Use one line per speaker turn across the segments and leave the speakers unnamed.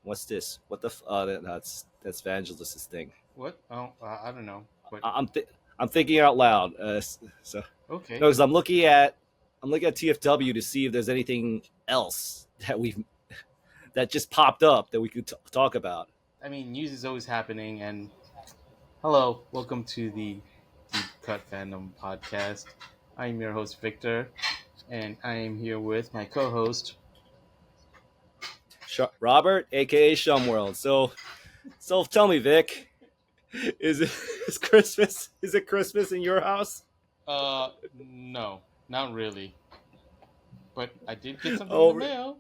What's this? What the? That's Vangelis's thing.
What? Oh, I don't know. But
I- I'm I'm thinking out loud. So
okay.
no, because I'm looking at TFW to see if there's anything else that just popped up that we could talk about.
I mean, news is always happening. And hello, welcome to the Deep Cut Fandom podcast. I'm your host Victor, and I am here with my co-host.
Robert, aka Shumworld. So tell me, Vic, is it is Christmas? Is it Christmas in your house?
No, not really. But I did get something in the
Oh,
mail.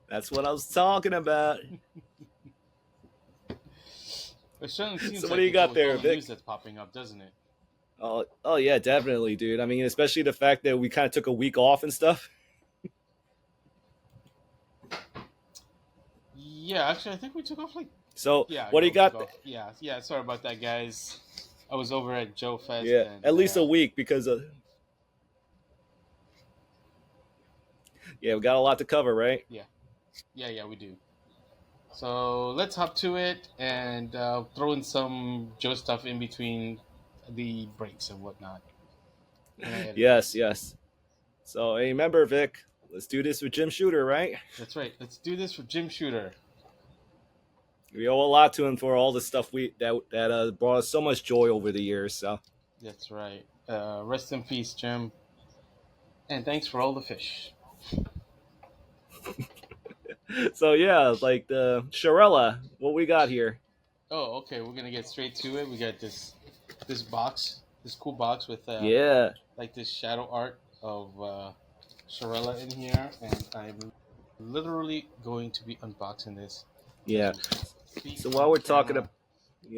that's what I was talking about.
It certainly seems
So what do
like
you
it
got
with all
there,
the news
Vic?
that's popping up, doesn't it?
Oh yeah, definitely, dude. I mean, especially the fact that we kind of took a week off and stuff.
Yeah, actually, I think we took off like
So what do
yeah,
you
we took
got?
off. Yeah. Sorry about that, guys. I was over at Joe Fest,
Yeah,
and
at least a week because yeah, we got a lot to cover, right?
yeah, we do. So let's hop to it and throw in some Joe stuff in between the breaks and whatnot when I edit
Yes,
this.
yes. So hey, remember, Vic, let's do this with Jim Shooter, right?
That's right. Let's do this for Jim Shooter.
We owe a lot to him for all the stuff that brought us so much joy over the years. So
That's right. Rest in peace, Jim. And thanks for all the fish.
so yeah, like the Sharella, what we got here?
Oh, okay. We're gonna get straight to it. We got this box, this cool box with
Yeah,
like this shadow art of Sharella in here, and I'm literally going to be unboxing this as
yeah.
we speak
So
on camera.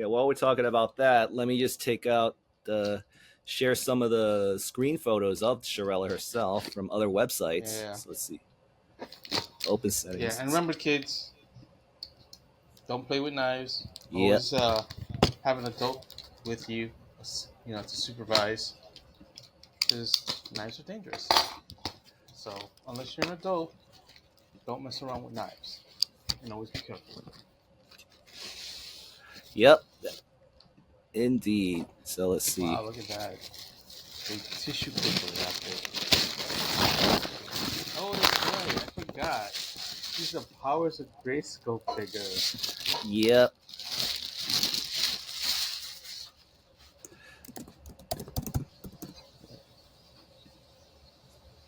while we're talking about that, let me just take out the share some of the screen photos of Sharella herself from other websites.
Yeah,
So let's see. Open
yeah.
settings.
And
Let's see.
remember, kids, don't play with knives.
Yep.
Always have an adult with you, to supervise, because knives are dangerous. So unless you're an adult, don't mess around with knives, and always be careful.
Yep. Indeed. So let's see.
Wow, look at that. Big tissue paper wrapped it. Oh, that's right. I forgot. These are Powers of Grayskull figure.
Yep.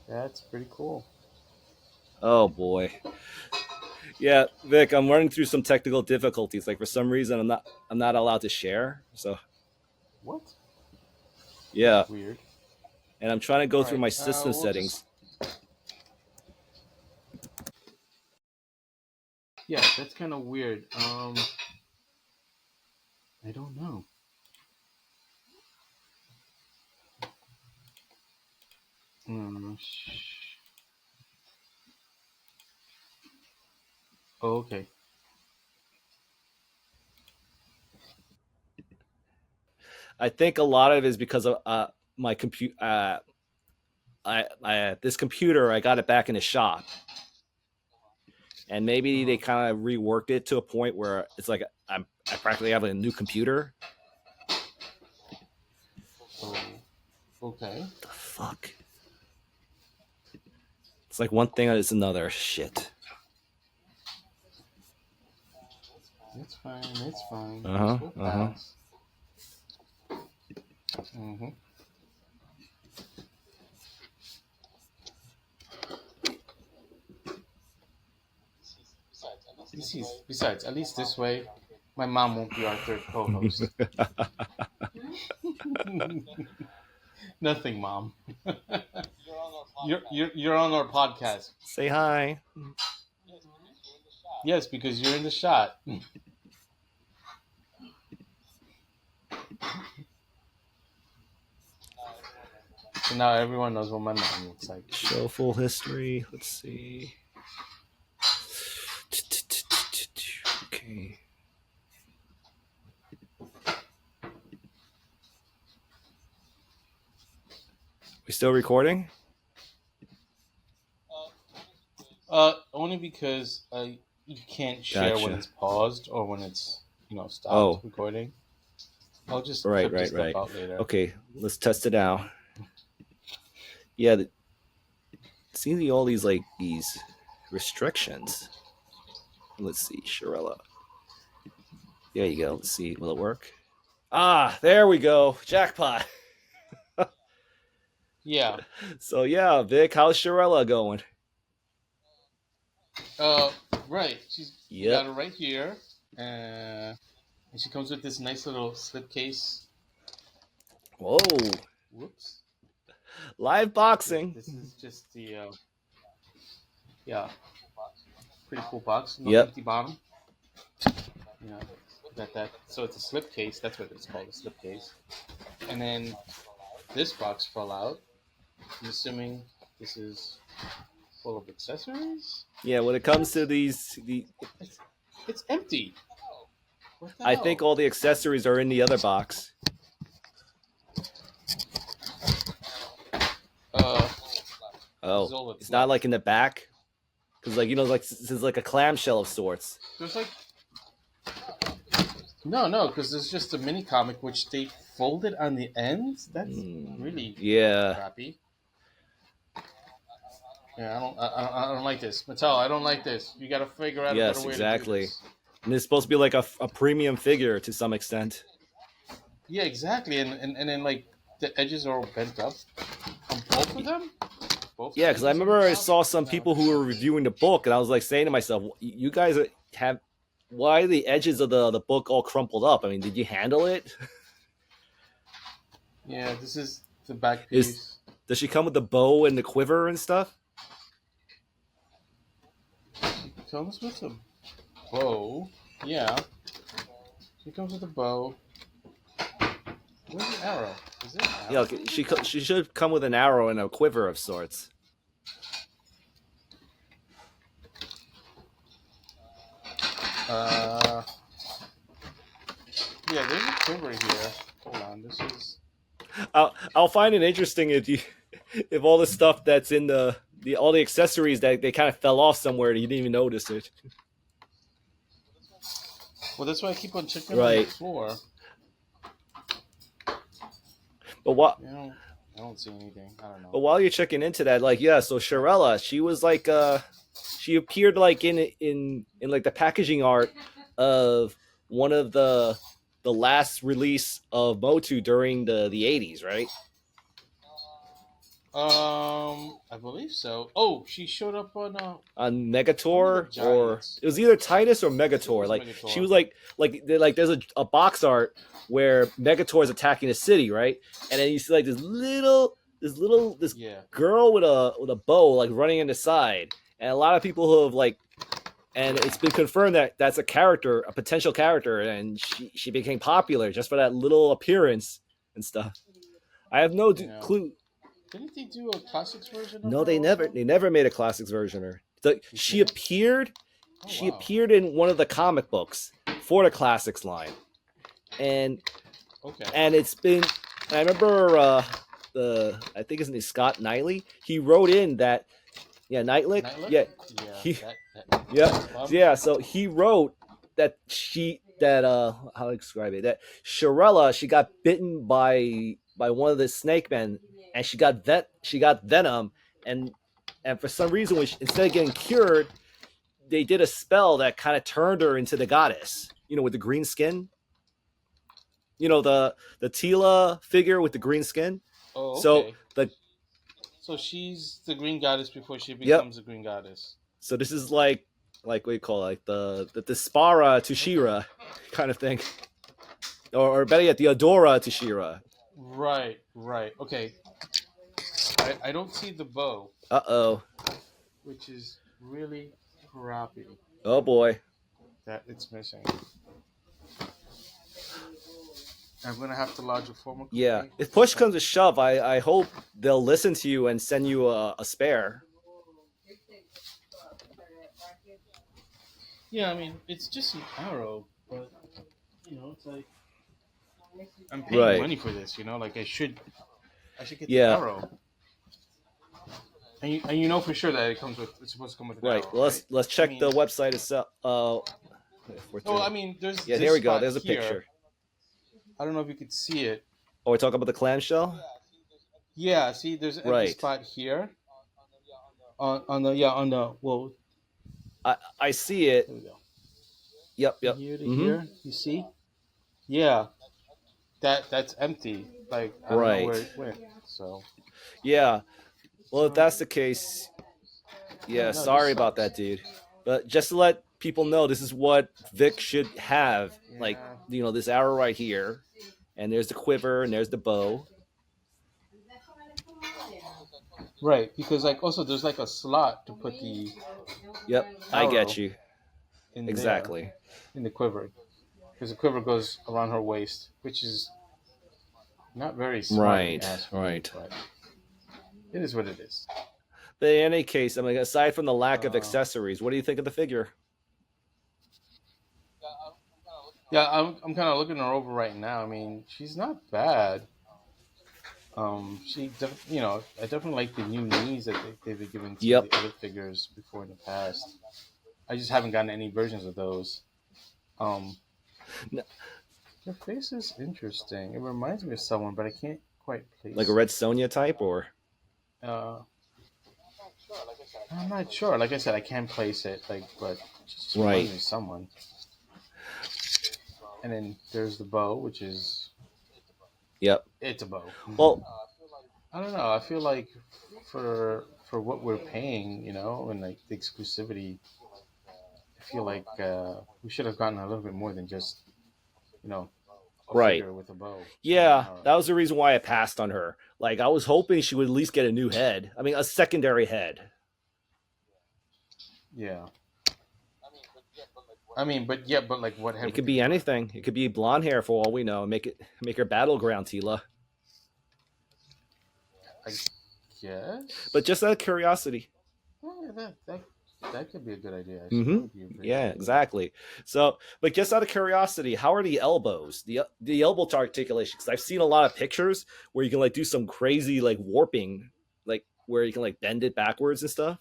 That's pretty cool.
Oh boy. Yeah, Vic, I'm running through some technical difficulties. Like for some reason I'm not allowed to share. So
What?
yeah.
Weird.
And I'm trying to go
All
through
right.
my system
We'll just.
settings.
Yeah, that's kind of weird. I don't know. Hmm. Oh, okay.
I think a lot of it is because of my compute I this computer I got it back in the shop. And maybe they
Uh-huh.
kind of reworked it to a point where it's like I practically have a new computer.
Oh, okay.
The fuck. It's like one thing is another. Shit.
It's fine. It's fine.
Uh
This
huh.
will
Uh huh.
pass. Mm-hmm. Besides, at least this way, my mom won't be our third co-host. Nothing, mom. You're on our podcast.
Say hi.
Yes, because you're in the shot. So now everyone knows what my mom looks like.
Show full history. Let's see. Okay. We still recording?
Only because you can't share when
Gotcha.
it's paused or when it's stopped recording. I'll just clip this stuff out later.
Okay, let's test it out. Yeah, seeing all these restrictions. Let's see, Sharella. There you go. Let's see. Will it work? Ah, there we go. Jackpot.
Yeah.
So yeah, Vic, how's Sharella going?
Right. You got it right here. And she comes with this nice little slipcase.
Whoa.
Whoops.
Live boxing.
This is just the pretty cool box. No
Yep.
empty bottom. That. So it's a slipcase. That's what it's called, a slipcase. And then this box fell out. I'm assuming this is full of accessories.
Yeah, when it comes to it's
empty. What the
I
hell?
think all the accessories are in the other box. It's not like in the back, because this is like a clamshell of sorts.
There's no, because there's just a mini comic which they folded on the ends. That's really crappy. Yeah, I don't like this. Mattel, I don't like this. You got to figure out a better way to do this.
And it's supposed to be like a premium figure to some extent.
Yeah, exactly. And then the edges are all bent up on both of them.
Yeah, because I remember I saw some people who were reviewing the book, and I was saying to myself, "You guys have why are the edges of the book all crumpled up? I mean, did you handle it?"
Yeah, this is the back piece.
Does she come with the bow and the quiver and stuff?
She comes with a bow. Yeah. She comes with a bow. Where's the arrow? Is there an arrow?
Yeah, okay. She should come with an arrow and a quiver of sorts.
Yeah, there's a quiver here. Hold on, this is.
I'll find it interesting if all the stuff that's in all the accessories that they kind of fell off somewhere and you didn't even notice it.
Well, that's why I keep on checking on the floor.
But what?
I don't see anything. I don't know.
But while you're checking into that, so Sharella, she was she appeared in the packaging art of one of the last release of MotU during the 80s, right?
I believe so. Oh, she showed up on
Megator, or it was either Titus or Megator.
Megator.
She was there's a box art where Megator is attacking a city, right? And then you see this girl with a bow running in the side, and a lot of people who have and it's been confirmed that that's a potential character, and she became popular just for that little appearance and stuff. I have no clue.
Didn't they do a classics version?
No, they never made a classics version of her. She appeared. She appeared in one of the comic books for the classics line, and it's been. I remember I think his name is Scott Knightley. He wrote in that. Yeah, Knightley. Yeah. So he wrote that how to describe it, that Sharella, she got bitten by one of the snake men, and she got venom, and for some reason, instead of getting cured, they did a spell that kind of turned her into the goddess. With the green skin. The Tila figure with the green skin.
Oh, okay. So she's the green goddess before she becomes the green goddess. So
this is like what do you call it? The Spara to She-Ra kind of thing, or better yet, the Adora to She-Ra.
Right. Okay. I don't see the bow. Which is really crappy.
Oh boy.
That it's missing. I'm going to have to lodge a formal complaint.
Yeah. If push comes to shove, I hope they'll listen to you and send you a spare.
Yeah, I mean, it's just an arrow, but, it's I'm paying money for this, I should get the arrow. And you know for sure that it's supposed to come with an
Right.
arrow,
Well,
right?
let's
I
check the
mean,
website itself. If we're
well,
through.
I mean, there's
Yeah,
this
here we go.
spot
There's a
here.
picture.
I don't know if you could see it.
Oh, we're talking about the clamshell.
Yeah, see, there's an empty
Right.
spot here on the well.
I see it.
There we go.
Yep.
From
Yep.
here to
Mm-hmm.
here, you see? Yeah, that's empty. Like I don't know where
Right.
it went. So
Yeah. Well, if
so
that's the case,
yeah,
yeah.
no, this
Sorry about
sucks.
that, dude. But just to let people know, this is what Vic should have. Like,
Yeah.
this arrow right here, and there's the quiver, and there's the bow.
Right, because like also there's like a slot to put the
Yep. I get
arrow
you.
in there
Exactly.
in the quiver because the quiver goes around her waist, which is not very smart if you
Right.
ask me,
Right.
but it is what it is.
But in any case, I mean, aside from the lack of
Uh,
accessories, what do you think of the figure?
yeah, I'm kind of looking her over right now. I mean, she's not bad. I definitely like the new knees that they've been given to
Yep.
the other figures before in the past. I just haven't gotten any versions of those. Um,
N-
Her face is interesting. It reminds me of someone, but I can't quite
Like a
place
Red
it.
Sonja type, or
Uh, I'm not sure. Like I said, I can't place it. But it just reminds
right?
me of someone. And then there's the bow, which is
Yep.
it's a bow.
Well,
I don't know. I feel like for what we're paying, and like the exclusivity, I feel like we should have gotten a little bit more than just you know a
right.
figure with a bow.
Yeah, that was the reason why I passed on her. Like, I was hoping she would at least get a new head. I mean, a secondary head.
Yeah. I mean, but yeah, but like, what head
It
would
could
you
be
want?
anything. It could be blonde hair for all we know. Make her battleground Tila.
I
But
guess.
just out of curiosity.
Oh, yeah, that could be a good idea. Actually, that
Mm-hmm.
would be a very
Yeah,
good idea.
exactly. So, but just out of curiosity, how are the elbows? The elbow articulation? Because I've seen a lot of pictures where you can like do some crazy like warping, like where you can like bend it backwards and stuff.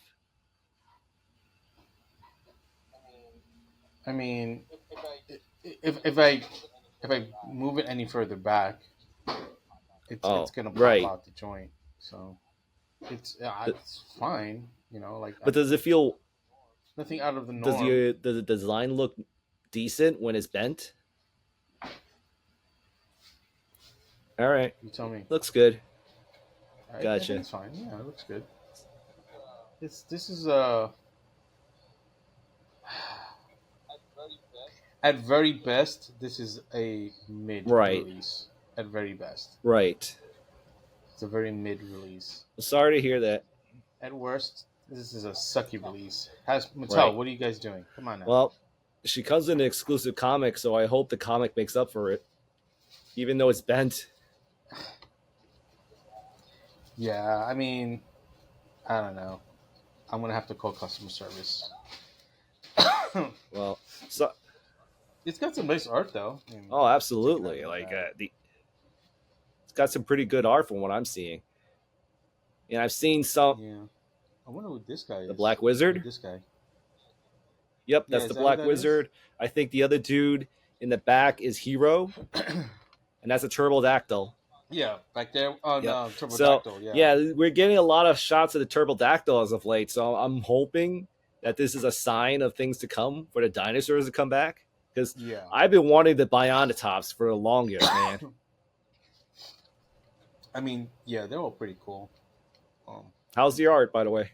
I mean, if I move it any further back, it's
Oh,
gonna pop
right.
out the joint. So
But,
it's fine. Like
but does it feel?
nothing out of the
Does
norm.
the design look decent when it's bent? All right,
You tell me.
looks good.
I think
Gotcha.
it's fine. Yeah, it looks good. This is at very best, this is a mid
Right,
release. At very best,
right.
it's a very mid release.
Sorry to hear that.
At worst, this is a sucky release. Has Mattel,
Right.
what are you guys doing? Come on now.
Well, she comes in an exclusive comic, so I hope the comic makes up for it, even though it's bent.
Yeah, I mean, I don't know. I'm gonna have to call customer service.
Well, so
It's got some nice art though. I mean,
oh,
taking that
absolutely.
from
Like
that.
it's got some pretty good art from what I'm seeing, and I've seen some
Yeah. I wonder who this guy
the
is.
Black
Who's
Wizard.
this guy?
Yep,
Yeah,
that's
is
the
that who
Black
that is?
Wizard. I think the other dude in the back is Hero, and that's a Turbodactyl.
Yeah, back there on
Yep. So
Turbodactyl. Yeah.
yeah, we're getting a lot of shots of the Turbodactyl as of late. So I'm hoping that this is a sign of things to come for the dinosaurs to come back. Because
Yeah.
I've been wanting the Biontops for the longest, man.
I mean, yeah, they're all pretty cool. Um,
How's the art, by the way?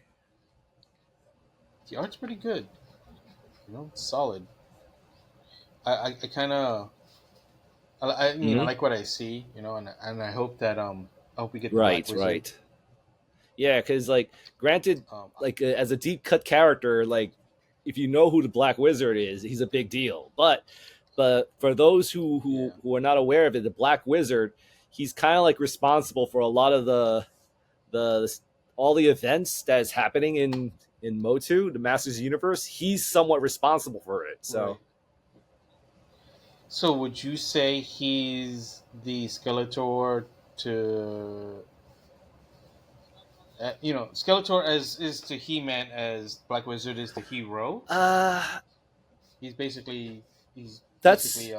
the art's pretty good. It's solid. I kind of I mean, I
Hmm.
like what I see, and I hope that I hope we get the Black
Right,
Wizard.
right. Yeah, because like, granted,
Um,
like as a deep cut character, like if you know who the Black Wizard is, he's a big deal. But for those who
yeah,
who are not aware of it, the Black Wizard, he's kind of like responsible for a lot of the all the events that is happening in MotU, the Masters Universe. He's somewhat responsible for it. So
right. So would you say he's the Skeletor to Skeletor as is to He-Man as Black Wizard is the hero.
Uh
He's basically he's
that's
basically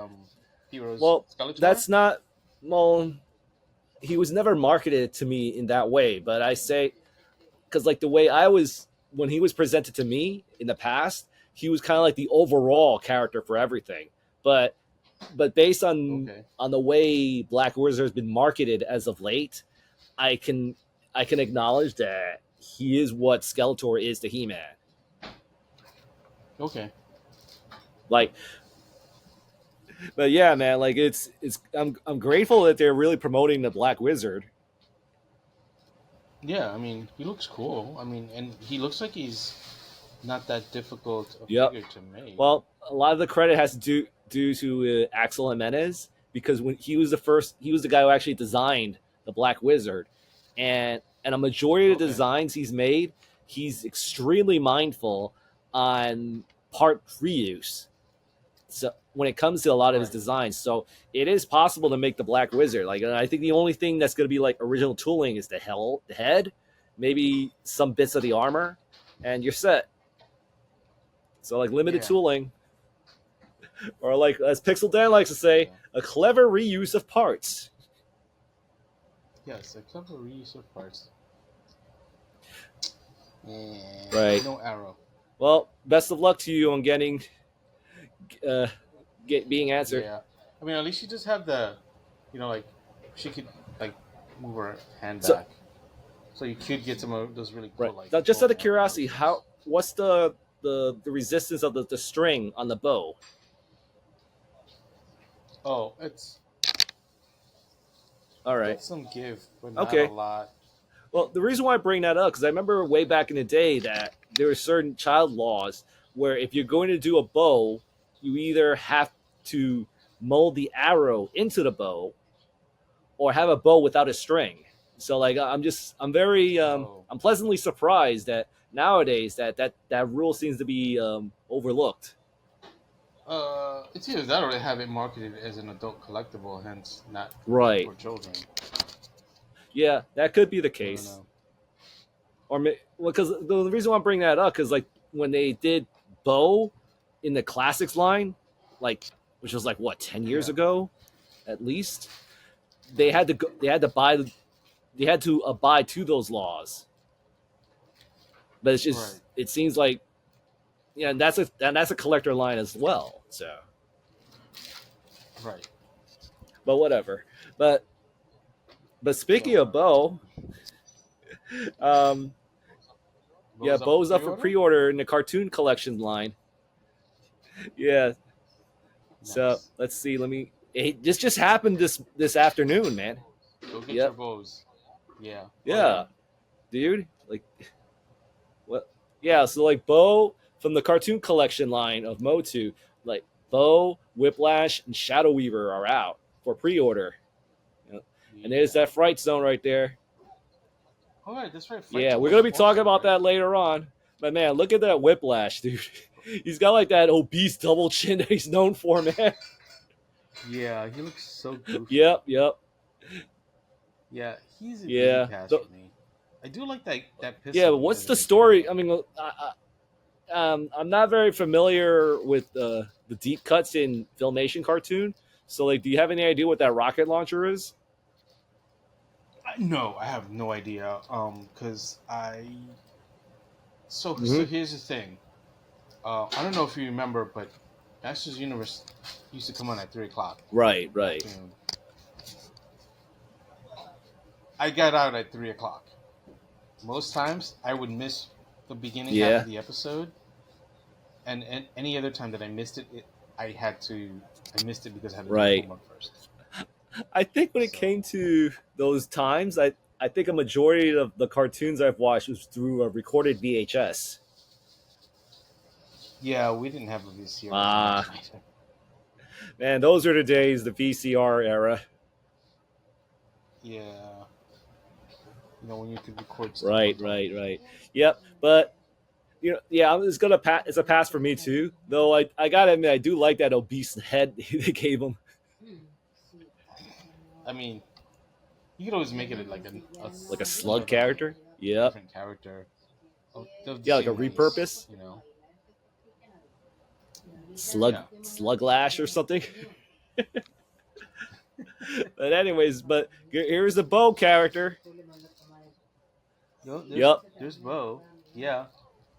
heroes
well,
Skeletor.
that's not well. He was never marketed to me in that way, but I say because like the way I was when he was presented to me in the past, he was kind of like the overall character for everything. But based
Okay.
on the way Black Wizard has been marketed as of late, I can I can acknowledge that he is what Skeletor is to He Man.
Okay.
Like, but yeah, man, like it's I'm grateful that they're really promoting the Black Wizard.
Yeah, I mean, he looks cool. I mean, and he looks like he's not that difficult a
Yep.
figure to make.
Well, a lot of the credit has to do due to Axel Jimenez because when he was the first, he was the guy who actually designed the Black Wizard, and a majority of the
Okay.
designs he's made, he's extremely mindful on part reuse. So when it comes to a lot of his
Right.
designs, so it is possible to make the Black Wizard. Like I think the only thing that's going to be like original tooling is the head, maybe some bits of the armor, and you're set. So like limited
Yeah.
tooling, or like as Pixel Dan likes to say,
Yeah.
a clever reuse of parts.
Yes, a clever reuse of parts. And
Right.
no arrow.
Well, best of luck to you on getting uh, being answered.
Yeah. I mean, at least you just have like she could like move her hand
So
back, so you could get some of those really cool
right
like
now, just
bow
out of
and arrow
curiosity,
poses.
how what's the resistance of the string on the bow?
Oh,
All
it
right.
gets some give, but not a
Okay.
lot.
Well, the reason why I bring that up because I remember way back in the day that there were certain child laws where if you're going to do a bow, you either have to mold the arrow into the bow or have a bow without a string. So like I'm very
Oh.
I'm pleasantly surprised that nowadays that rule seems to be overlooked.
It's either that or they have it marketed as an adult collectible, hence not
Right.
for children.
Yeah, that could be the
I don't
case.
know.
Or well, because the reason why I'm bringing that up is like when they did bow in the classics line, like which was like what 10 years
Yeah.
ago at least, they had to abide to those laws. But it's
Right.
just it seems like yeah, and that's a collector line as well. So,
Right.
but whatever. But speaking of
So,
Bo, um, yeah,
goes up for
Bo's up for
pre-order.
pre-order in the cartoon collection line. Yeah. So
Nice.
let's see. This just happened this afternoon, man.
Go get your
Yep.
bows. Yeah. Oh yeah.
Yeah, dude. Like what? Yeah. So like Bo from the cartoon collection line of MotU, like Bo, Whiplash, and Shadow Weaver are out for pre-order. You know, and there's
Yeah.
that Fright Zone right there.
All right. That's right.
Yeah,
Frightzone
we're
has
gonna
a
be
box
talking
art,
about
right?
that later on. But man, look at that Whiplash, dude. He's got like that obese double chin that he's known for, man.
Yeah. He looks so goofy.
Yep, yep,
Yeah. He's an easy
yeah.
pass for me. I do like that
Yeah,
pistol
but
he
what's
has in
the
the beginning
story? I
though.
mean, I'm not very familiar with the deep cuts in Filmation cartoon. So, like, do you have any idea what that rocket launcher is?
No, I have no idea. Cause so
Mm-hmm.
here's the thing. I don't know if you remember, but Masters Universe used to come on at 3 o'clock
Right,
in the
right.
afternoon. I got out at 3 o'clock. Most times, I would miss the beginning half of
Yeah,
the episode, and any other time that I missed I missed it because I had to do my
right.
homework first.
I think when it came
So
to those times, I think a majority of the cartoons I've watched was through a recorded VHS.
yeah, we didn't have a VCR back then
Ah,
either.
man, those are the days, the VCR era.
Yeah, when you could record stuff on
Right,
tape.
right, right. Yep. But yeah, it's gonna pass. It's a pass for me too. Though I gotta admit, I do like that obese head they gave him,
I mean, you could always make it like a
like a
sort
slug
of a
character. Yep.
different character of the
Yeah, like a
same race.
repurpose.
You know.
Slug
Yeah.
Sluglash or something. But anyways, but here's the bow character.
Yo,
Yep.
there's Bo. Yeah.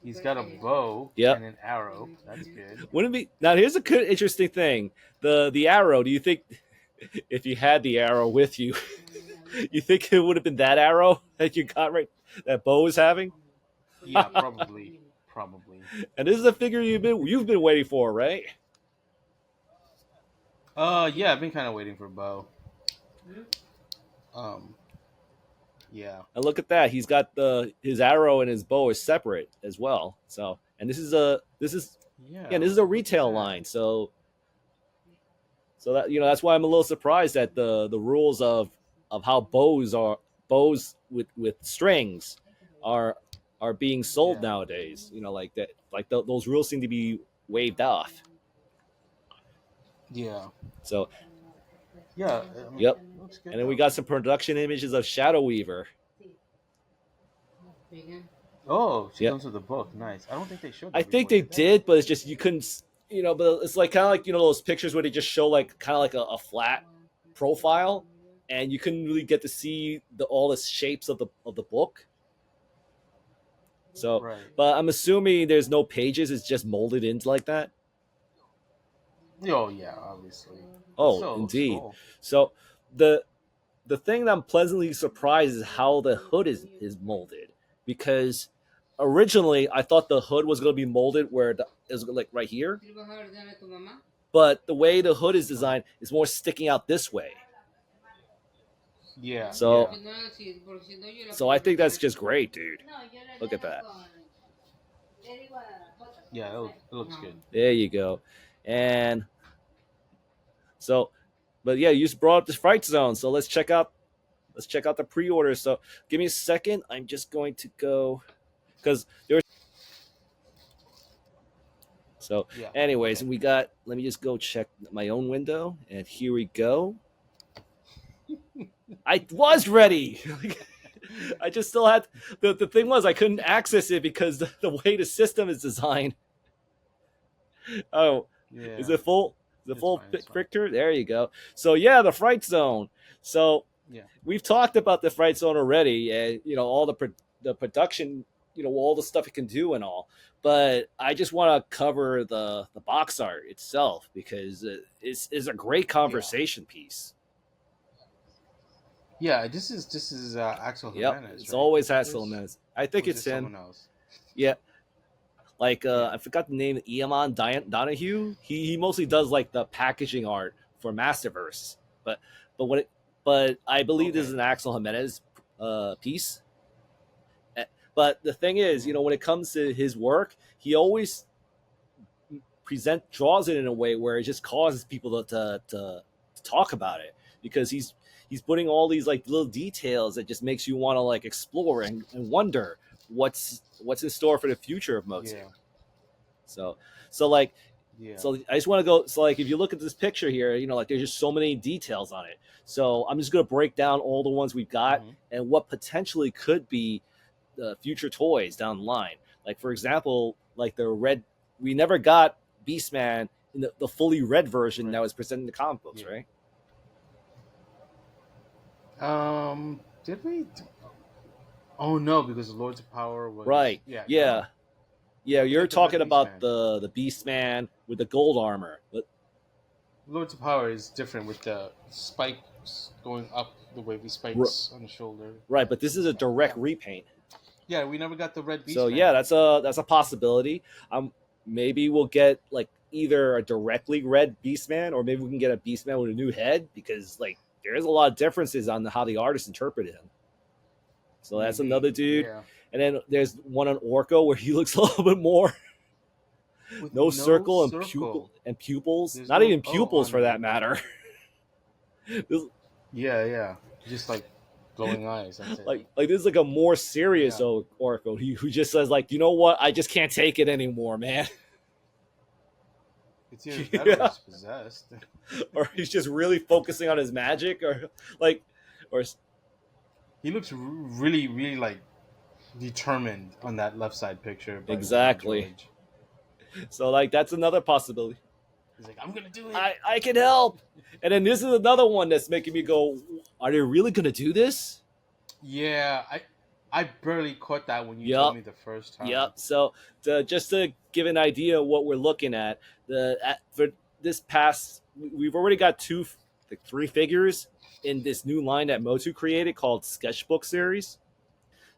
He's got a bow
Yep.
and an arrow. That's good.
Wouldn't it be now? Here's a good, interesting thing. The arrow. Do you think if you had the arrow with you, you think it would have been that arrow that you got right that Bo is having?
Yeah, probably. Probably.
And this is a figure you've been waiting for, right?
Yeah, I've been kind of waiting for Bo. Um, yeah.
And look at that. He's got his arrow and his bow is separate as well. So, and this is
Yeah.
this is a
Look at
retail
that.
line. So that that's why I'm a little surprised that the rules of how bows with strings are being sold
Yeah.
nowadays. Like that, like those rules seem to be waived off.
Yeah.
So,
Yeah. I mean,
yep.
looks good
And then we
though.
got some production images of Shadow Weaver.
Oh, she
Yep.
comes with a book. Nice. I don't think they showed
I
that
think
before,
they
did they?
did, but it's just you couldn't. But it's like kind of like those pictures where they just show like kind of like a flat profile, and you couldn't really get to see all the shapes of the book. So,
Right.
but I'm assuming there's no pages; it's just molded into like that.
Oh yeah, obviously. But
Oh,
still, it looks
indeed.
cool.
So the thing that I'm pleasantly surprised is how the hood is molded, because originally I thought the hood was going to be molded where it was like right here, but the way the hood is designed is more sticking out this way.
Yeah.
So
Yeah.
so I think that's just great, dude. Look at that.
Yeah. It looks good.
There you go. And so, but yeah, you just brought up this Fright Zone, so let's check out the pre-orders. So give me a second. I'm just going to go because there's. So,
Yeah.
anyways,
Okay.
we got. Let me just go check my own window, and here we go. I was ready. I just still had the thing was I couldn't access it because the way the system is designed. Oh,
Yeah.
is it full? Is it
It's
full
fine, it's fine.
picture? There you go. So yeah, the Fright Zone. So
Yeah.
we've talked about the Fright Zone already, and all the production, all the stuff it can do and all. But I just want to cover the box art itself because it's a great conversation piece.
Yeah. This is Axel
Yep,
Jimenez,
it's
right?
always
This
Hassel
is?
Jimenez. I think
Or is
it's
this
him.
someone else?
Yeah, like
Yeah.
I forgot the name. Eamon Donahue. He mostly does like the packaging art for Masterverse, but but what it, but I believe this is
Okay.
an Axel Jimenez piece. But the thing is, when it comes to his work, he always draws it in a way where it just causes people to talk about it because he's putting all these like little details that just makes you want to like explore and wonder what's in store for the future of MotU.
Yeah.
So so like
Yeah.
so I just want to go. So like if you look at this picture here, like there's just so many details on it. So I'm just gonna break down all the ones we've got
Mhm.
and what potentially could be the future toys down the line. Like for example, like the red. We never got Beastman in the fully red version that
Right.
was presented in the comic books,
Yeah.
right?
Did we? Oh no, because Lords of Power was
Right.
Yeah.
Yeah.
No.
Yeah,
We
you're
got the red
talking about
Beastman.
the Beastman with the gold armor. But
Lords of Power is different with the spikes going up, the wavy spikes on the shoulder.
right, but this is a direct repaint.
Yeah, we never got the red Beastman.
So yeah, that's a possibility. Maybe we'll get like either a directly red Beastman or maybe we can get a Beastman with a new head because like there's a lot of differences on how the artist interpreted him. So that's
Maybe.
another dude.
Yeah.
And then there's one on Orko where he looks a little bit more
With
no circle and
circle.
pupils.
There's
Not
no-
even
oh,
pupils
on
for
the-
that matter.
Yeah. Just like glowing eyes. That's it.
like this is like a more serious
Yeah.
Orko who just says like, you know what, I just can't take it anymore, man.
It's either that or
Yeah.
he's possessed.
Or he's just really focusing on his magic, or like, or
He looks really, really like determined on that left side picture by
Exactly.
George.
So like that's another possibility.
He's like, I'm gonna do it.
I can help. And then this is another one that's making me go, are they really gonna do this?
Yeah, I barely caught that when you
Yep.
told me the first time.
Yep. So just to give an idea of what we're looking at, for this past, we've already got three figures in this new line that MotU created called Sketchbook Series.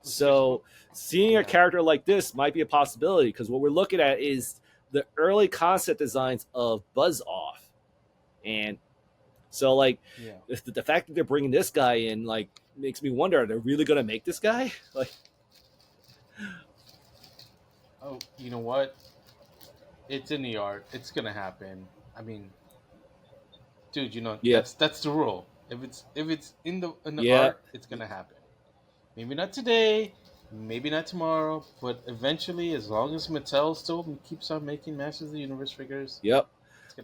So seeing a character like this might be a possibility because what we're looking at is the early concept designs of Buzz Off, and so like the fact that they're bringing this guy in like makes me wonder: are they really going to make this guy? Like,
oh, you know what? It's in the art. It's gonna happen. I mean, dude, you know that's the rule. If it's in the art, it's gonna happen. Maybe not today, maybe not tomorrow, but eventually, as long as Mattel still keeps on making Masters of the Universe figures,
yep.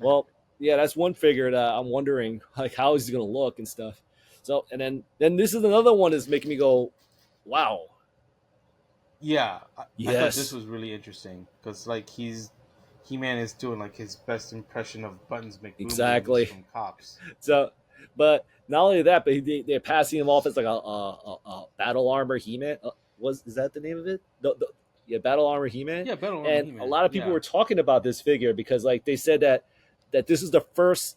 Well, happen.
Yeah, that's one figure that I'm wondering like how is he gonna look and stuff. So and then this is another one that's making me go, wow.
Yeah, I thought this was really interesting because like He-Man is doing like his best impression of Buttons McBoom from Cops.
So, but not only that, but they're passing him off as like a battle armor He-Man. Is that the name of it? Yeah, battle armor He-Man.
Yeah, battle armor
and
He-Man.
A lot of people were talking about this figure because like they said that this is the first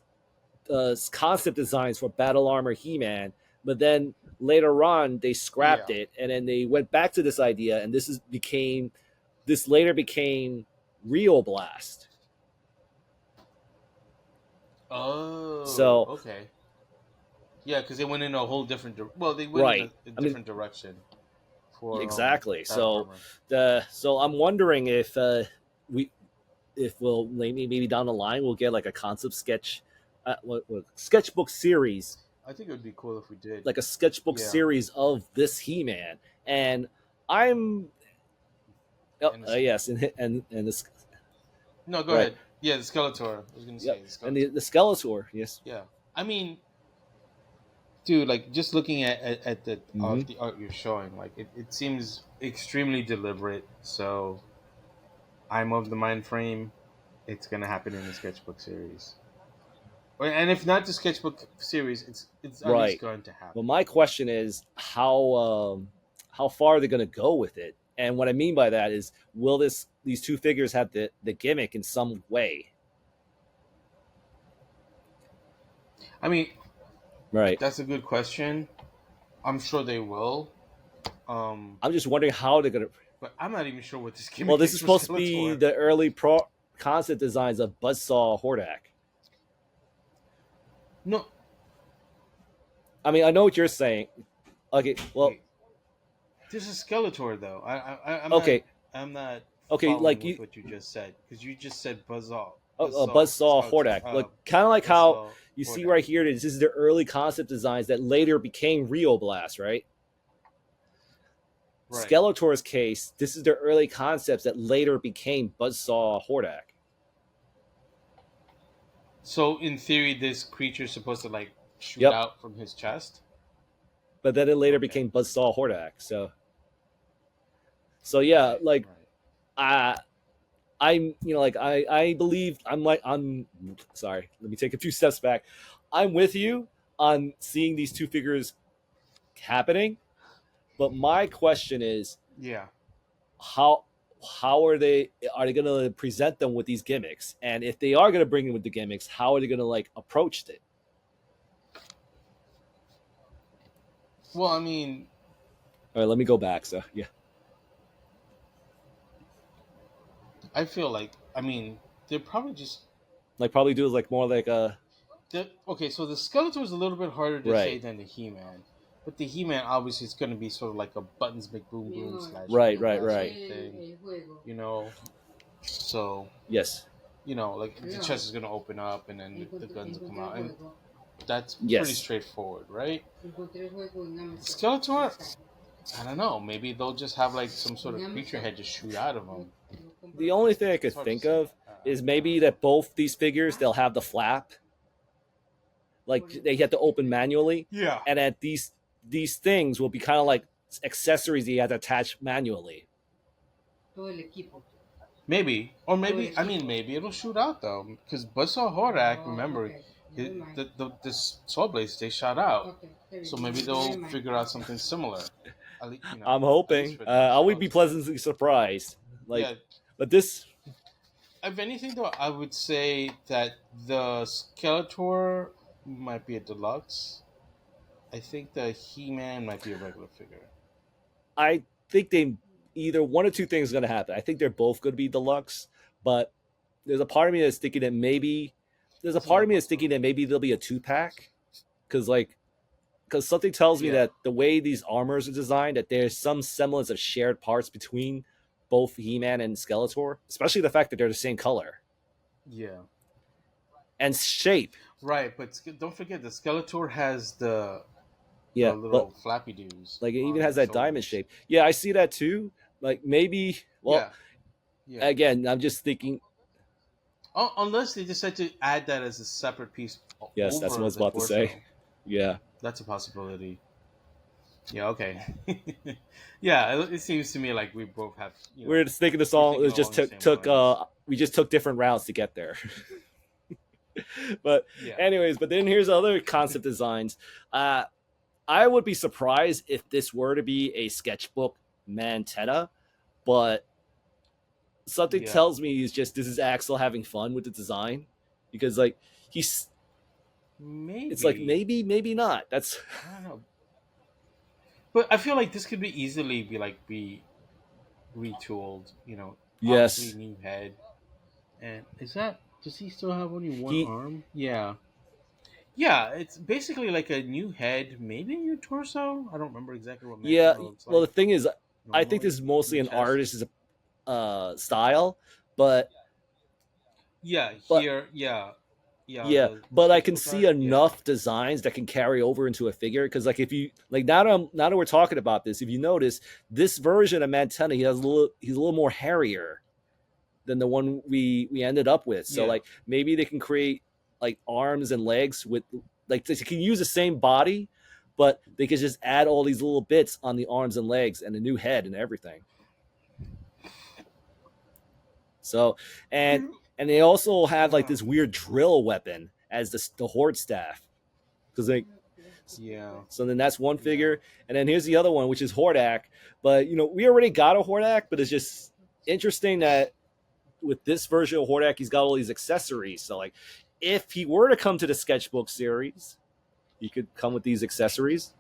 concept designs for battle armor He-Man, but then later on they scrapped it and then they went back to this idea, and this later became Rio Blast.
Oh,
so
okay. Yeah, because they went in a whole different. They went in a different direction. For
exactly. So I'm wondering if we'll maybe down the line we'll get like a concept sketch, sketchbook series.
I think it would be cool if we did
like a sketchbook series of this He-Man, and I'm yes, and this.
No, go ahead. Yeah, the Skeletor. I was going to say
and the Skeletor. Yes.
Yeah, I mean, dude, like just looking at the art you're showing, like it seems extremely deliberate. So I'm of the mind frame it's going to happen in the sketchbook series. And if not the sketchbook series, it's at least going to happen.
Well, my question is how far are they going to go with it? And what I mean by that is, will these two figures have the gimmick in some way?
I mean,
right.
That's a good question. I'm sure they will.
I'm just wondering how they're going to.
But I'm not even sure what this gimmick.
Well, this is supposed to be the early concept designs of Buzzsaw Hordak.
No.
I mean, I know what you're saying. Okay, well,
this is Skeletor though. I'm
okay.
I'm not.
Okay, like
what you just said, because you just said Buzzsaw.
Buzzsaw Hordak, like kind of like how you see right here. This is the early concept designs that later became Rio Blast, right? Skeletor's case, this is the early concepts that later became Buzzsaw Hordak.
So in theory, this creature is supposed to like shoot out from his chest,
but then it later became Buzzsaw Hordak. So yeah, like I'm I believe I'm sorry. Let me take a few steps back. I'm with you on seeing these two figures happening, but my question is, how are they going to present them with these gimmicks? And if they are going to bring them with the gimmicks, how are they going to like approach it?
Well, I mean,
all right, let me go back. So yeah,
I feel like they're probably just
probably do like more like a.
Okay, so the Skeletor is a little bit harder to say than the He-Man. But the He-Man obviously is going to be sort of like a Buttons McBoom Boom /
right
thing, you know. So
yes,
you know, like the chest is going to open up and then the guns will come out, and that's pretty straightforward, right? Skeletor, I don't know. Maybe they'll just have like some sort of creature head just shoot out of them.
The only thing I could think of is maybe that both these figures they'll have the flap, like they have to open manually.
Yeah,
and that these things will be kind of like accessories he had to attach manually.
Maybe, or maybe I mean maybe it'll shoot out though, because Buzzsaw Horak, remember, the Soul Blades they shot out, so maybe they'll figure out something similar. At least,
I'm
at least
hoping.
for the
I would be
Skeletor.
pleasantly surprised.
Yeah,
Like, but this,
if anything though, I would say that the Skeletor might be a deluxe. I think the He-Man might be a regular figure.
I think they either one or two things going to happen. I think they're both going to be deluxe, but there's a part of me that's thinking that maybe there's a
That's
part
another
of me that's thinking that
possibility.
maybe there'll be a 2-pack because something tells me
Yeah,
that the way these armors are designed, that there's some semblance of shared parts between both He-Man and Skeletor, especially the fact that they're the same color
yeah,
and shape.
right. But don't forget, the Skeletor has the
Yeah, but
little flappy dudes
like it even
on
has
the
that diamond
shoulders.
shape. Yeah, I see that too. Like maybe, well,
Yeah, yeah.
again, I'm just thinking.
Unless they decide to add that as a separate piece
Yes, that's what I
over
was
the
about to say.
torso.
Yeah,
That's a possibility. Yeah. Okay. Yeah. It seems to me like we both have.
we're just thinking the
We're
song.
thinking
It just
along the
took
same lines.
we just took different routes to get there. But
Yeah.
anyways, but then here's other concept designs. Uh, I would be surprised if this were to be a sketchbook Mantetta, but something
Yeah.
tells me he's just this is Axel having fun with the design because like he's it's like
Maybe.
maybe not. That's
I don't know. But I feel like this could be easily be retooled. Obviously
yes.
new head. And is that? Does he still have only one
He
arm? Yeah. Yeah, it's basically like a new head, maybe a new torso. I don't remember exactly what
yeah.
Mantenna looks
Well, the
like
thing is, I think this
normally.
is
New
mostly an
chest.
artist's style, but
Yeah,
but
here, yeah, yeah.
yeah,
The
but I can
sketchbook
see
art, yeah,
enough designs that can carry over into a figure. Because like if you like now that we're talking about this, if you notice this version of Mantenna, he's a little more hairier than the one we ended up with. So
yeah.
like maybe they can create like arms and legs with like they can use the same body, but they could just add all these little bits on the arms and legs and a new head and everything. So and and they also have like
Uh,
this weird drill weapon as the horde staff because they
yeah,
so then that's one
yeah,
figure, and then here's the other one, which is Hordak. But we already got a Hordak, but it's just interesting that with this version of Hordak, he's got all these accessories. So like, if he were to come to the sketchbook series, he could come with these accessories.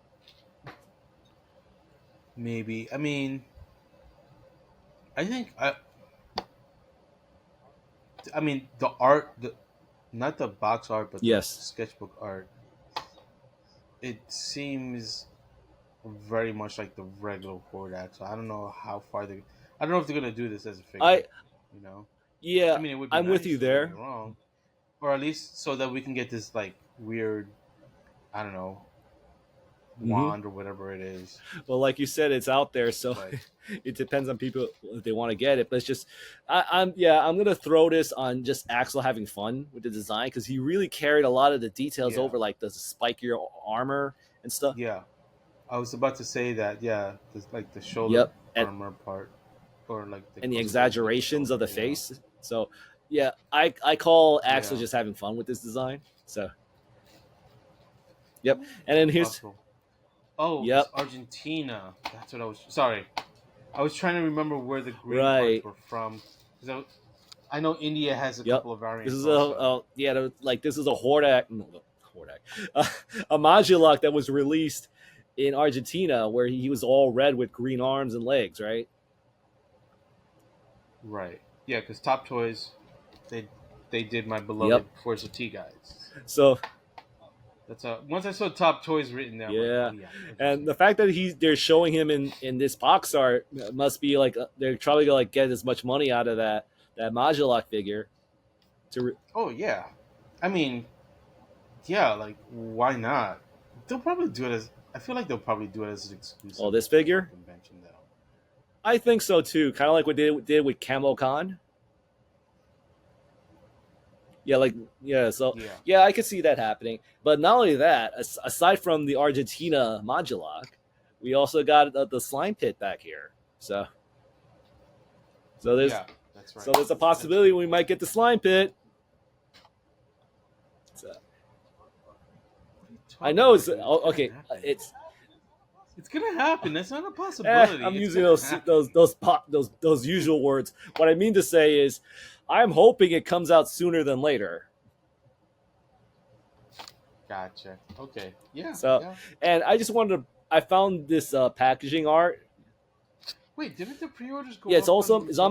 maybe. I mean, I think I mean the art, not the box art, but the
Yes.
sketchbook art. It seems very much like the regular Hordak. So I don't know how far they. I don't know if they're gonna do this as a
I
figure. You know, I
Yeah,
mean, it would be
I'm with you
nice. Don't get me
there.
wrong, or at least so that we can get this like weird, I don't know,
Hmm.
wand or whatever it is.
Well, like you said, it's out there, so
But
it depends on people if they want to get it. But it's just, I'm gonna throw this on just Axel having fun with the design because he really carried a lot of the details
yeah,
over, like the spikier armor and stuff.
yeah, I was about to say that. Yeah, like the shoulder
Yep,
armor part, or like that
and the
goes above the
exaggerations of
shoulder.
the face. So yeah, I call Axel
Yeah,
just having fun with this design. So yep, and then here's
possible. Oh, it's
yep,
Argentina. That's what I was. Sorry, I was trying to remember where the green parts
right,
were from. 'Cause I know India has a
yep.
couple of
This
variants
is
also.
like this is a Hordak, no, Hordak, a Modulok that was released in Argentina where he was all red with green arms and legs, right?
Right. Yeah, because Top Toys, they they did my
Yep.
beloved Forza T guys.
So
That's once I saw Top Toys written there, I'm like,
yeah,
oh yeah,
and the
Argentina.
fact that they're showing him in this box art must be like they're probably gonna like get as much money out of that Modulok figure to
Oh yeah, I mean, yeah, like why not? They'll probably do it as. I feel like they'll probably do it as an
oh
exclusive
this
for the
figure.
convention though.
I think so too. Kind of like what they did with Camo Con. Yeah, like yeah. So
Yeah.
yeah, I could see that happening. But not only that, aside from the Argentina Modulok, we also got the slime pit back here. So there's
that's right.
So there's a possibility we might get the slime pit. So, I know it's okay.
It's gonna happen. That's not a possibility.
I'm using those usual words. What I mean to say is, I'm hoping it comes out sooner than later.
Gotcha. Okay. Yeah.
So, and I just wanted to. I found this packaging art.
Wait, didn't the pre-orders go?
Yeah, it's on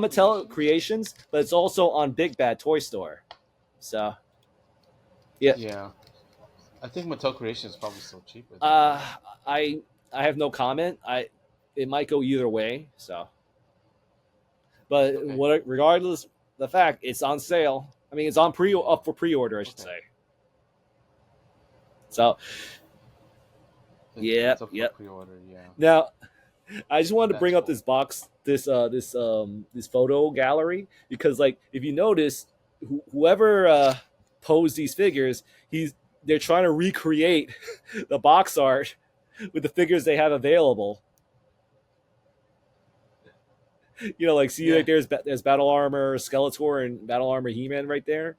Mattel Creations, but it's also on Big Bad Toy Store. So, yeah.
Yeah. I think Mattel Creations is probably still cheaper.
I have no comment. It might go either way. So, but regardless, the fact it's on sale. I mean, it's on up for pre-order, I should say. So, yep.
Pre-order, yeah.
Now, I just wanted to bring up this box, this photo gallery, because like if you notice, whoever posed these figures, they're trying to recreate the box art with the figures they have available. You know, like like there's Battle Armor Skeletor and Battle Armor He-Man right there,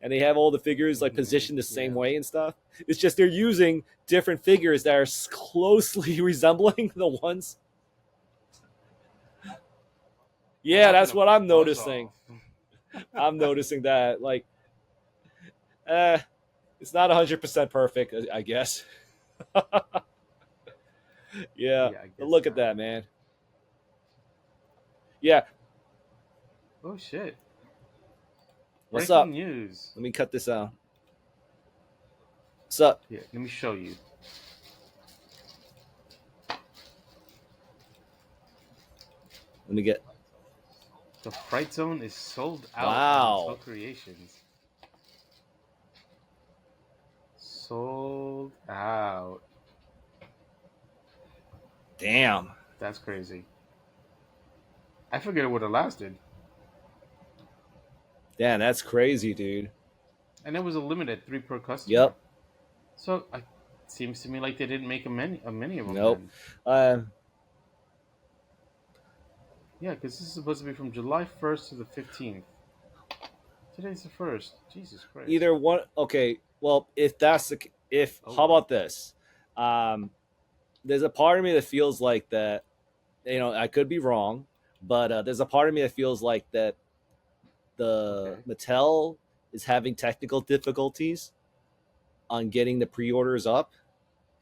and they have all the figures like positioned the same way and stuff. It's just they're using different figures that are closely resembling the ones. Yeah, that's what I'm noticing. I'm noticing that like, it's not 100% perfect, I guess. Yeah, but look at that, man. Yeah.
Oh shit.
What's up?
News.
Let me cut this out. What's up?
Yeah, let me show you.
Let me get.
The Frightzone is sold out.
Wow.
On Mattel Creations. Sold out.
Damn.
That's crazy. I figured it would have lasted.
Damn, that's crazy, dude.
And it was a limited 3 per customer.
Yep.
So it seems to me like they didn't make a many of them.
Nope.
Yeah, because this is supposed to be from July 1st to the 15th. Today's the 1st. Jesus Christ.
Either one. Okay. Well, if that's the how about this? There's a part of me that feels like that. You know, I could be wrong, but there's a part of me that feels like that the Mattel is having technical difficulties on getting the pre-orders up.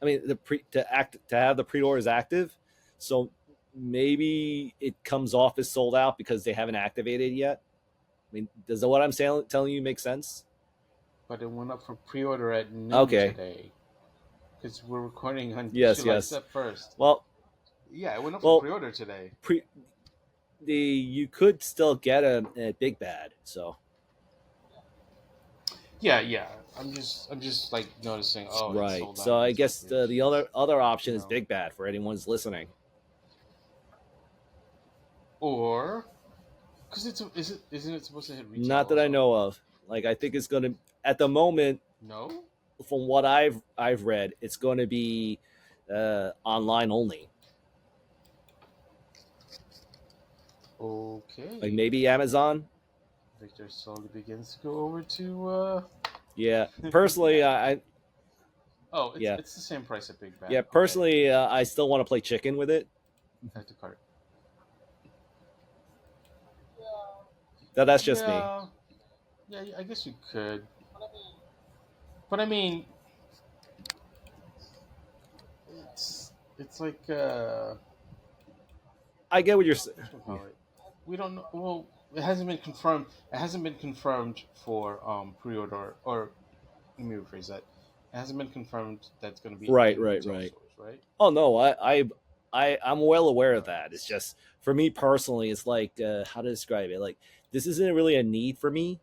I mean, to have the pre-orders active, so maybe it comes off as sold out because they haven't activated yet. I mean, does what I'm telling you make sense?
But it went up for pre-order at noon today. Because we're recording on July 1st.
Well,
yeah, it went up for pre-order today.
You could still get them at Big Bad, so.
Yeah. I'm just like noticing. Oh,
right.
It's sold out.
So I guess the other option is Big Bad for anyone who's listening.
Or, because isn't it supposed to hit retail?
Not that I know of. Like I think it's gonna at the moment.
No.
From what I've read, it's going to be online only.
Okay.
Like maybe Amazon.
Victor slowly begins to go over to.
Yeah. Personally, it's
the same price at Big Bad.
Yeah. Personally, I still want to play chicken with it.
Add to cart.
That's just me.
Yeah, I guess you could. But I mean, it's like
I get what you're saying.
We don't know. Well, it hasn't been confirmed. It hasn't been confirmed for pre-order, or let me rephrase that. It hasn't been confirmed that's going to be
right.
Stores, right?
Oh no, I'm well aware of that. It's just for me personally, it's like how to describe it. Like this isn't really a need for me.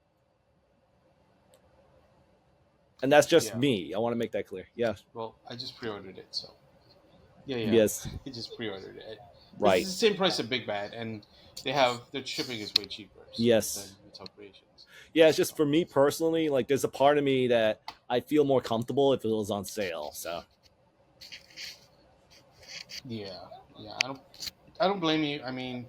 And that's just me. I want to make that clear. Yeah.
Well, I just pre-ordered it, so. Yeah.
Yes.
I just pre-ordered it.
Right.
It's the same price at Big Bad, and their shipping is way cheaper.
Yes.
Than Mattel Creations.
Yeah, it's just for me personally. Like, there's a part of me that I feel more comfortable if it was on sale. So.
Yeah, yeah. I don't blame you. I mean,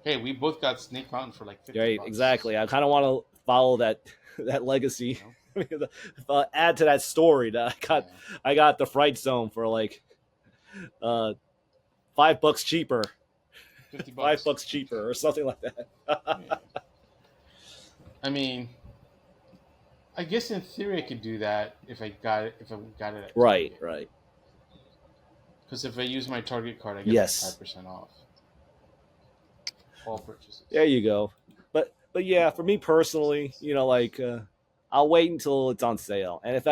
hey, we both got Snake Mountain for like 50
Right,
bucks.
exactly. I kind of want to follow that that
You
legacy.
know?
Add to that story that
Yeah,
I got the Fright Zone for like uh $5 cheaper,
50
five
bucks.
bucks cheaper, or something like that.
Yeah. I mean, I guess in theory I could do that if I got it at
Right,
Target.
right.
Because if I use my Target card, I get like
Yes,
5% off all
there
purchases.
you go. But yeah, for me personally, like I'll wait until it's on sale, and if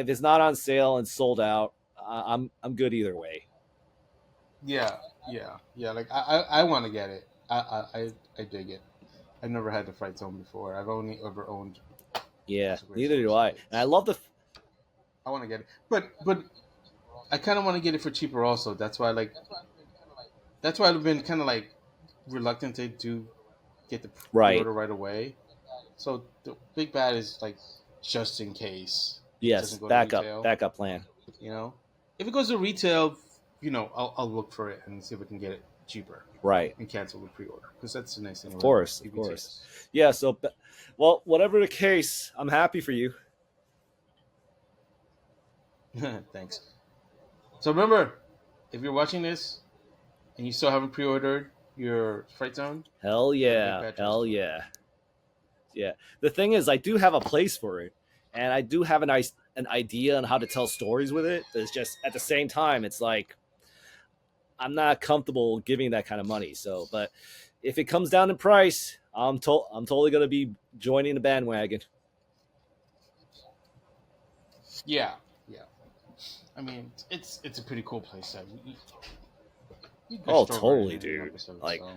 it's not on sale and sold out, I'm good either way.
Yeah, yeah, yeah. Like I want to get it. I dig it. I've never had the Fright Zone before. I've only ever owned
Yeah,
House of
neither
Grayskull.
do
So
I, and I love the.
I want to get it, but I kind of want to get it for cheaper also. That's why I've been kind of like reluctant to do get the
Right.
pre-order right away. So the big bad is like just in case it
Yes,
doesn't go to
backup
retail.
backup plan.
You know, if it goes to retail, I'll look for it and see if I can get it cheaper
Right.
and cancel the pre-order because that's the nice thing
Of
about
course, of course.
PBTS.
Yeah. So, well, whatever the case, I'm happy for you.
Thanks. So remember, if you're watching this and you still haven't pre-ordered your Fright Zone,
Hell
you have a big
yeah,
bad choice
hell
to make.
yeah, yeah. The thing is, I do have a place for it, and I do have an idea on how to tell stories with it. But it's just at the same time, it's like I'm not comfortable giving that kind of money. So, but if it comes down to price, I'm totally gonna be joining the bandwagon.
Yeah, yeah. I mean, it's a pretty cool playset. You
Oh,
gushed over it
totally,
in the
dude.
episode,
Like,
so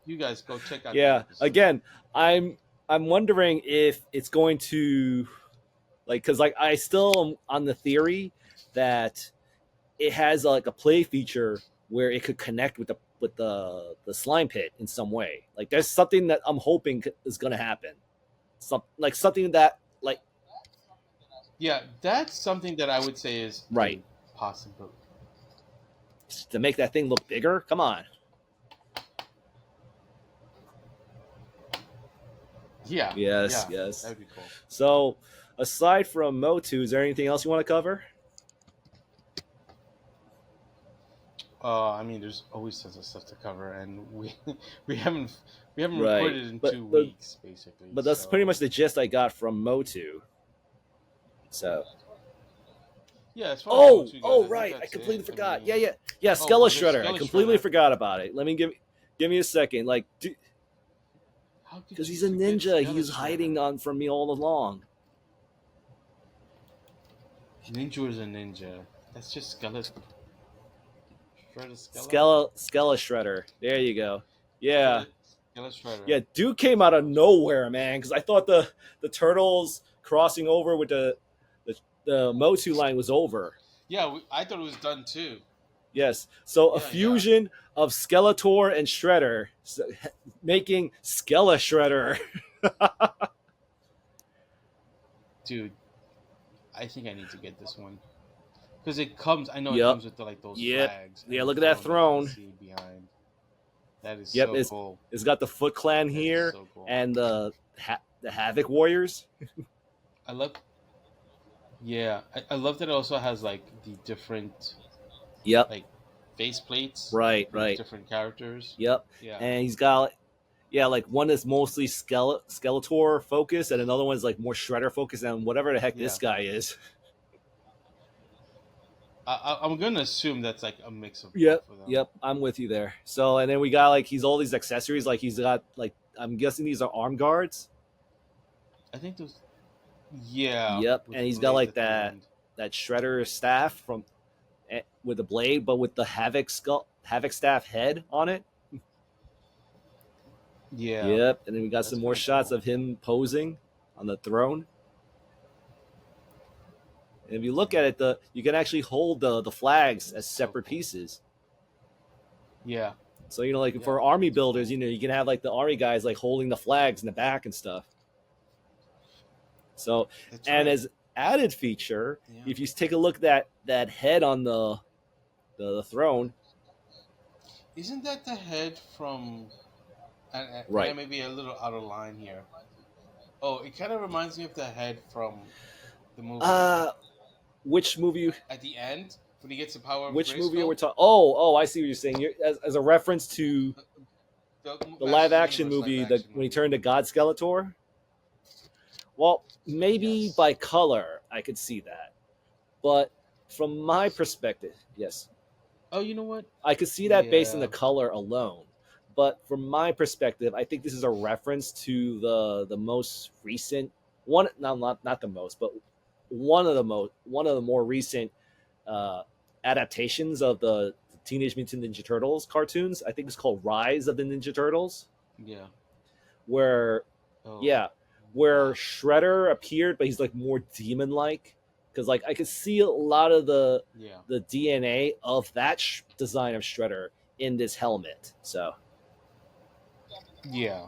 you guys go check out that
yeah.
episode.
Again, I'm wondering if it's going to because like I still am on the theory that it has like a play feature where it could connect with the slime pit in some way. Like there's something that I'm hoping is going to happen. Something that like
Yeah, that's something that I would say is
right
a possibility.
to make that thing look bigger. Come on.
Yeah,
Yes,
yeah, that
yes.
would be cool.
So aside from MotU, is there anything else you want to cover?
I mean, there's always tons of stuff to cover, and we haven't we haven't
Right.
recorded in
But
2 weeks basically.
that's pretty
So
much the gist I got from MotU. So
yeah, as far as
oh,
Motu goes,
oh,
I think
right. I
that's
completely
it. I
forgot. Yeah,
mean,
yeah, yeah.
oh, there's
Skele-Shredder. I completely
Skele-Shredder.
forgot about it. Let me give me a second. Like,
How
because
could you
he's a
forget
ninja. He was
Skele-Shredder?
hiding on from me all along.
Ninja is a ninja. That's just skeleton. Shredder Skella?
Skele-Shredder. There you go. Yeah,
Skele-Shredder.
yeah. Dude came out of nowhere, man. Because I thought the turtles crossing over with the MotU line was over.
Yeah, I thought it was done too.
Yes. So a
Yeah, yeah.
fusion of Skeletor and Shredder, making Skele-Shredder.
Dude, I think I need to get this one. Because it comes, I know it
Yep.
comes with like those
Yep.
flags
Yeah,
and the
look at that
throne that you can
throne.
see behind. That is
Yep,
so cool.
it's got the Foot Clan
That is
here
so cool.
and the Havoc Warriors.
I love, yeah, I love that it also has like the different
Yep.
like face plates
Right,
for each
right.
different characters.
Yep.
Yeah.
And he's got like one is mostly Skeletor focused and another one's like more Shredder focused and whatever the heck this
Yeah.
guy is.
I'm gonna assume that's like a mix of
Yep.
both of them.
Yep. I'm with you there. So and then we got like he's all these accessories like he's got like I'm guessing these are arm guards.
I think those. Yeah.
Yep.
With
And
the
he's got
blades
like
at the
that
end.
Shredder staff from with the blade, but with the Havoc staff head on it.
Yeah.
Yep, and then we got
That's
some more
pretty
shots
cool.
of him posing on the throne. And if you look at it, you can actually hold the flags as
So
separate
cool.
pieces.
Yeah.
So like
Yeah,
for army
that's
builders,
cool.
you can have like the army guys like holding the flags in the back and stuff. So
That's
and
right.
as added feature,
Yeah.
if you take a look at that head on the throne.
Isn't that the head from? And I
Right.
may be a little out of line here. Oh, it kind of reminds me of the head from the movie
Uh, which movie?
at the end when he gets the power of
Which movie are we
Grayskull.
talking? Oh, I see what you're saying. As a reference to
The
the live
Masters of the
action
Universe live
movie, the
action
when he
movie.
turned to God Skeletor. Well, maybe
Yes.
by color I could see that, but from my perspective, yes,
Oh, you know what?
I could see that based on the
Yeah.
color alone. But from my perspective, I think this is a reference to the most recent one. No, not the most, but one of the more recent uh, adaptations of the Teenage Mutant Ninja Turtles cartoons. I think it's called Rise of the Ninja Turtles,
Yeah.
where
Oh.
yeah, where
Wow.
Shredder appeared, but he's like more demon like. Because like I could see a lot of
Yeah.
the DNA of that design of Shredder in this helmet. So
Yeah.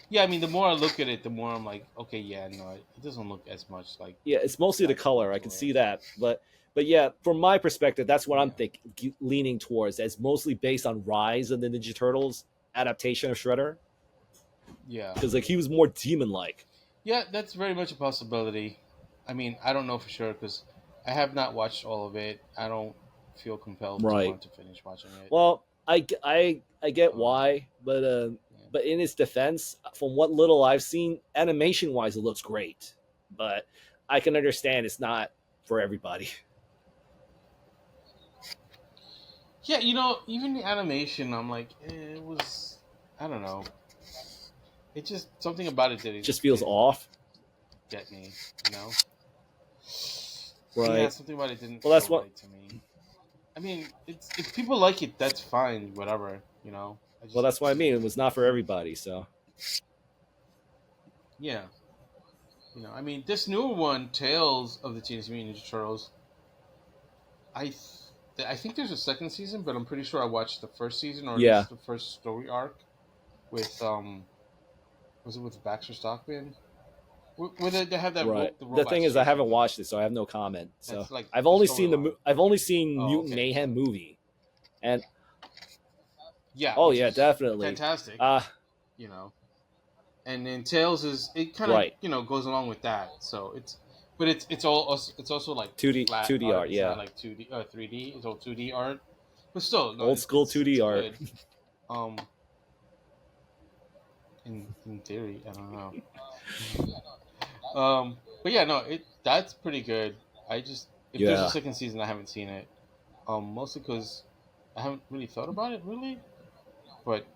Yeah. I mean, the more I look at it, the more I'm like, okay, yeah, no, it doesn't look as much like
yeah, it's mostly
the
the
actual
color. I can
toy.
see that, but yeah, from my perspective, that's what I'm
Yeah.
thinking, leaning towards. As mostly based on Rise of the Ninja Turtles adaptation of Shredder,
Yeah.
because like he was more demon like.
Yeah, that's very much a possibility. I mean, I don't know for sure because I have not watched all of it. I don't feel compelled to
Right.
want to finish watching it.
Well, I get
Um,
why,
yeah.
but in its defense, from what little I've seen, animation wise, it looks great. But I can understand it's not for everybody.
Yeah, even the animation, I'm like, it was, I don't know. It just, something about it
Just feels
didn't
off.
get me, you know? Yeah,
Right.
something about it didn't
Well, that's
feel
what.
right to me. I mean, it's if people like it, that's fine, whatever. I
Well,
just,
that's what I mean. It was not for everybody. So
yeah. I mean, this newer one, Tales of the Teenage Mutant Ninja Turtles, I think there's a second season, but I'm pretty sure I watched the first season or at
yeah,
least the first story arc with was it with Baxter Stockman? Where they have
right.
the
The thing
robots
is, I
chasing
haven't
them.
watched it, so I have no comment. So
That's like
I've
the
only seen
storyline.
I've only seen
Oh,
Mutant
okay.
Mayhem movie, and
Yeah,
oh
which
yeah,
is
definitely.
fantastic.
Uh
You know, and then Tails is it kind of
right.
goes along with that. So but it's also like
2D
flat
2D
art.
art.
It's not
Yeah,
like 2D 3D. It's all 2D art, but still, no,
old school
it's
2D art.
good. Um, in theory, I don't know. But yeah, no, that's pretty good. I just if there's a
Yeah.
second season, I haven't seen it. Mostly because I haven't really thought about it really, but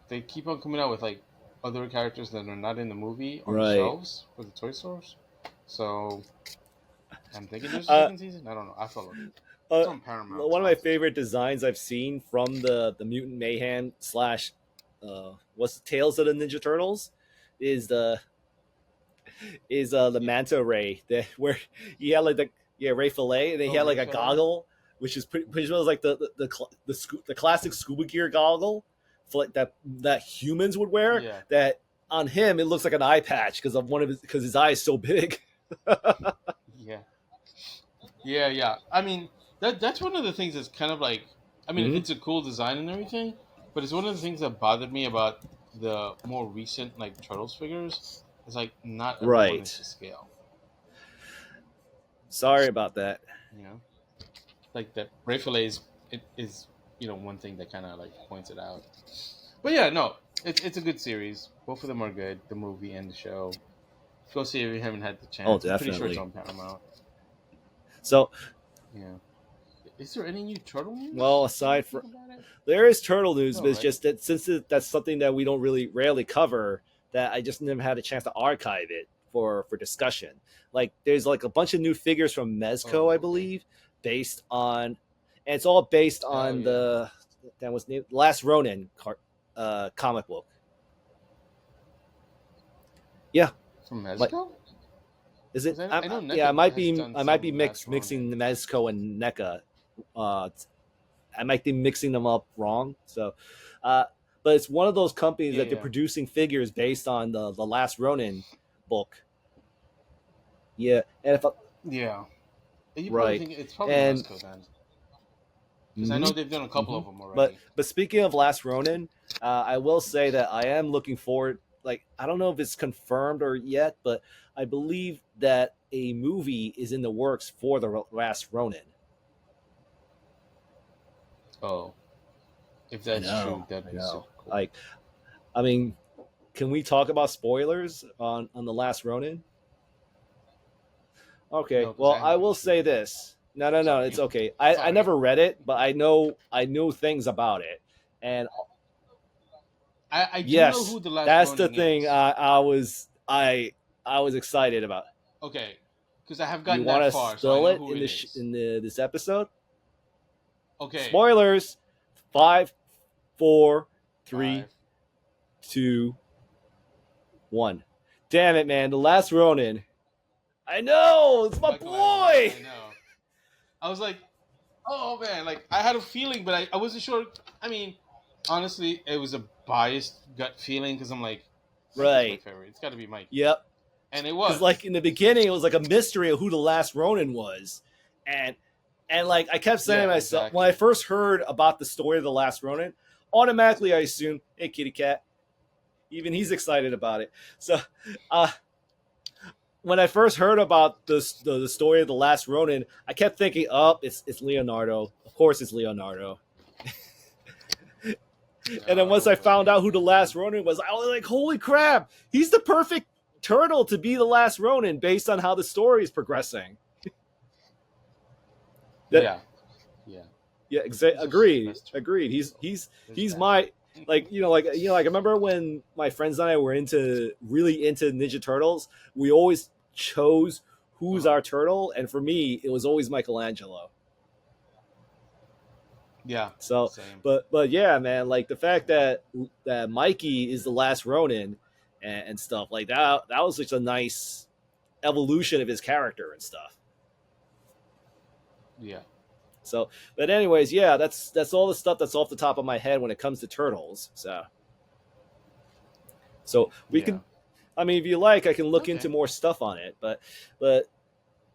they keep on coming out with like other characters that are not in the movie on the
Right.
shelves for the toy stores. So I'm thinking there's a
Uh,
second season. I don't know. I follow.
uh,
It's on Paramount,
one
so
of
I
my
have to check.
favorite designs I've seen from the Mutant Mayhem slash what's the Tales of the Ninja Turtles is the
Yeah.
manta ray that where he had like the Ray Fillet, and then he
Oh,
had like
Ray
a
Fillet.
goggle, which is pretty much like the classic scuba gear goggle for like that humans would wear.
Yeah.
That on him it looks like an eye patch because of one of his eye is so big.
Yeah. Yeah. Yeah. I mean that's one of the things that's kind of like. I mean,
Hmm.
it's a cool design and everything, but it's one of the things that bothered me about the more recent like Turtles figures. Is like not everyone is
Right.
to scale.
Sorry about that.
You know. Like that Ray Fillet is one thing that kind of like points it out. But yeah, no, it's a good series. Both of them are good, the movie and the show. Go see it if you haven't had the
Oh,
chance. I'm pretty sure it's
definitely.
on Paramount.
So,
Yeah. Is there any new turtle
well,
news? Now that I
aside
think
from
about it.
there is turtle news,
No,
but it's
right?
just that since that's something that we don't really rarely cover, that I just never had a chance to archive it for discussion. Like there's like a bunch of new figures from Mezco, I
Oh, okay.
believe, based on, and it's all based
Oh
on
yeah.
the that was named Last Ronin comic book. Yeah,
From
like
Mezco?
is it?
Because I know
Yeah,
NECA has done
I might be
some Last
mixing
Ronin.
the Mezco and NECA. Uh, I might be mixing them up wrong. So, uh, but it's one of those companies
Yeah,
that they're
yeah,
producing figures based on the Last Ronin book. Yeah, and if I,
yeah. You probably
right,
think it's probably
and
Mezco then. because I know they've done a couple of them already.
But speaking of Last Ronin, I will say that I am looking forward. Like, I don't know if it's confirmed or yet, but I believe that a movie is in the works for the Last Ronin.
Oh, if
I
that's true,
know,
that'd
I
be
know.
super cool.
Like, I mean, can we talk about spoilers on the Last Ronin?
No,
Okay,
because
well,
I
I
haven't
will
finished
say
reading it.
this. No,
Sorry.
it's okay. I
Sorry.
never read it, but I know things about it. And
I do know
yes,
who the last
that's the
Ronin
thing
is.
I was excited about.
Okay, because I have
You
gotten
want
that
to
far, so I
spill
know
it
who
in
it
in
is.
this episode?
Okay,
Spoilers. 5, 4, 3,
five.
2, 1. Damn it, man! The Last Ronin. I know it's my
Michelangelo,
boy.
I know. I was like, oh man, like I had a feeling, but I wasn't sure. I mean, honestly, it was a biased gut feeling because I'm like, Mikey's my
Right.
favorite. It's got to be Mikey,
Yep.
and it
Because like
was.
in the beginning, it was like a mystery of who the Last Ronin was, and like I kept saying to
Yeah,
myself when I
exactly.
first heard about the story of the Last Ronin, automatically I assumed, hey, kitty cat. Even he's excited about it. So, uh, when I first heard about the story of the Last Ronin, I kept thinking, oh, it's Leonardo. Of course, it's Leonardo. And then once I
Oh
found out who the
man.
Last Ronin was, I was like, holy crap, he's the perfect turtle to be the Last Ronin based on how the story is progressing. That
Yeah, yeah.
Yeah,
He's also the
agreed,
best turtle.
agreed.
So there's
He's
that.
my like I remember when my friends and I were really into Ninja Turtles, we always chose who's
Uh-huh.
our turtle, and for me, it was always Michelangelo.
Yeah,
So,
same,
but yeah, man, like the fact
same.
that Mikey is the last Ronin and stuff like that, that was such a nice evolution of his character and stuff.
Yeah,
So, but anyways, yeah, that's all the stuff that's off the top of my head when it comes to turtles. So we
yeah.
can, I mean, if you like, I can look into
Okay.
more stuff on it. But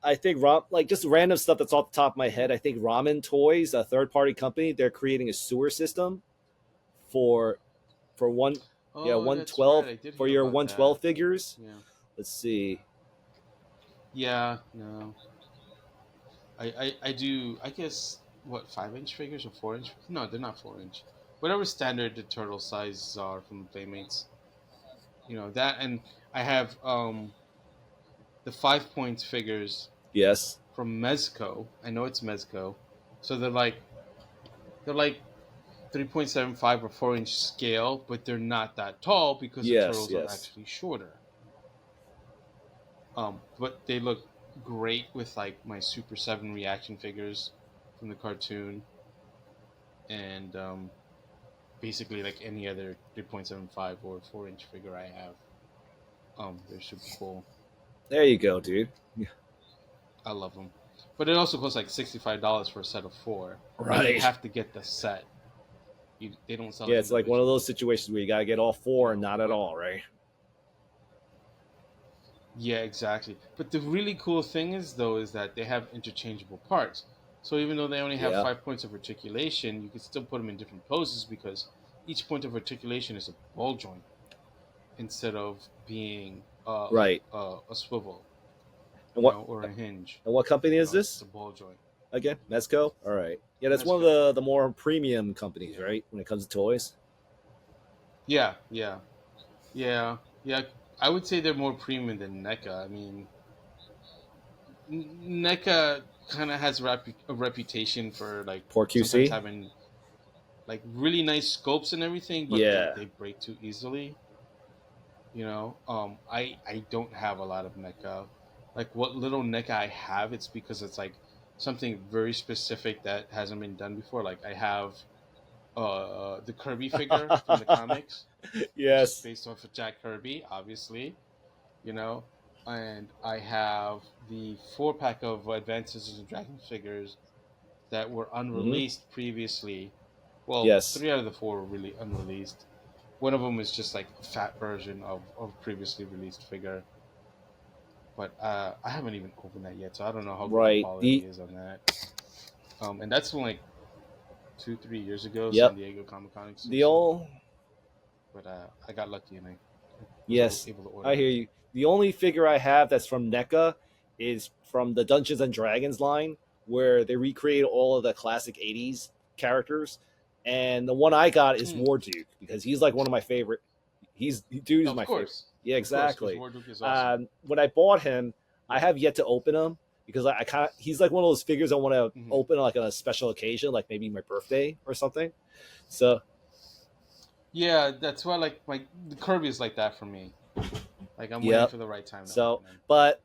I think like just random stuff that's off the top of my head. I think Ramen Toys, a third party company, they're creating a sewer system for for one yeah
Oh,
one
that's right.
twelve
I did
for
hear
your
about that.
112 figures.
Yeah.
Let's see.
Yeah. No. I do. I guess what 5 inch figures or 4 inch? No, they're not 4 inch. Whatever standard the turtle sizes are from the Playmates. You know that, and I have the 5 points figures
Yes,
from Mezco. I know it's Mezco, so they're like 3.75 or 4 inch scale, but they're not that tall because the
yes,
turtles are
yes.
actually shorter. But they look great with like my Super 7 reaction figures from the cartoon, and basically like any other 3.75 or 4 inch figure I have. They're super cool.
There you go, dude.
I love them. But it also costs like $65 for a set of four, and you
Right.
have to get the set. They don't sell
Yeah,
it
it's like one of those
individually.
situations where you gotta get all four and not at
But
all, right?
yeah, exactly. But the really cool thing is though is that they have interchangeable parts. So even though they only have
Yeah.
5 points of articulation, you can still put them in different poses because each point of articulation is a ball joint instead of being like
Right.
a swivel,
And what
or a hinge.
and what company is
It's
this
a ball joint.
again? Mezco. All right. Yeah, that's one of
Mezco.
the more premium companies,
Yeah.
right? When it comes to toys.
Yeah. Yeah. Yeah. Yeah. I would say they're more premium than NECA. I mean, NECA kind of has a reputation for like
Poor
sometimes
QC.
having like really nice scopes and everything, but they,
Yeah.
they break too easily. I don't have a lot of NECA. Like what little NECA I have, it's because it's like something very specific that hasn't been done before. Like I have the Kirby figure from the comics, which is
Yes.
based off of Jack Kirby, obviously. You know, and I have the 4 pack of Advanced Scissors and Dragons figures that were
Hmm.
unreleased previously. Well,
Yes.
3 out of the 4 were really unreleased. One of them is just like a fat version of previously released figure, but I haven't even opened that yet, so I don't know how good the
Right.
quality is on that. And that's like 2-3 years ago,
Yep.
San Diego Comic Con exclusive.
The old
But I got lucky and I was
yes,
able to order
I
it.
hear you. The only figure I have that's from NECA is from the Dungeons and Dragons line, where they recreate all of the classic '80s characters. And the one I got is
Hmm.
Warduke because he's like one of my favorite. Dude is
Of
my favorite.
course.
Yeah,
Of course, because
exactly.
Warduke is awesome.
When I bought him, I
Yeah.
have yet to open him because I kind of he's like one of those figures I want to
Mhm.
open like on a special occasion, like maybe my birthday or something. So
Yeah, that's why like the Kirby is like that for me. Like I'm waiting
yep.
for the right time to
So,
open him.
but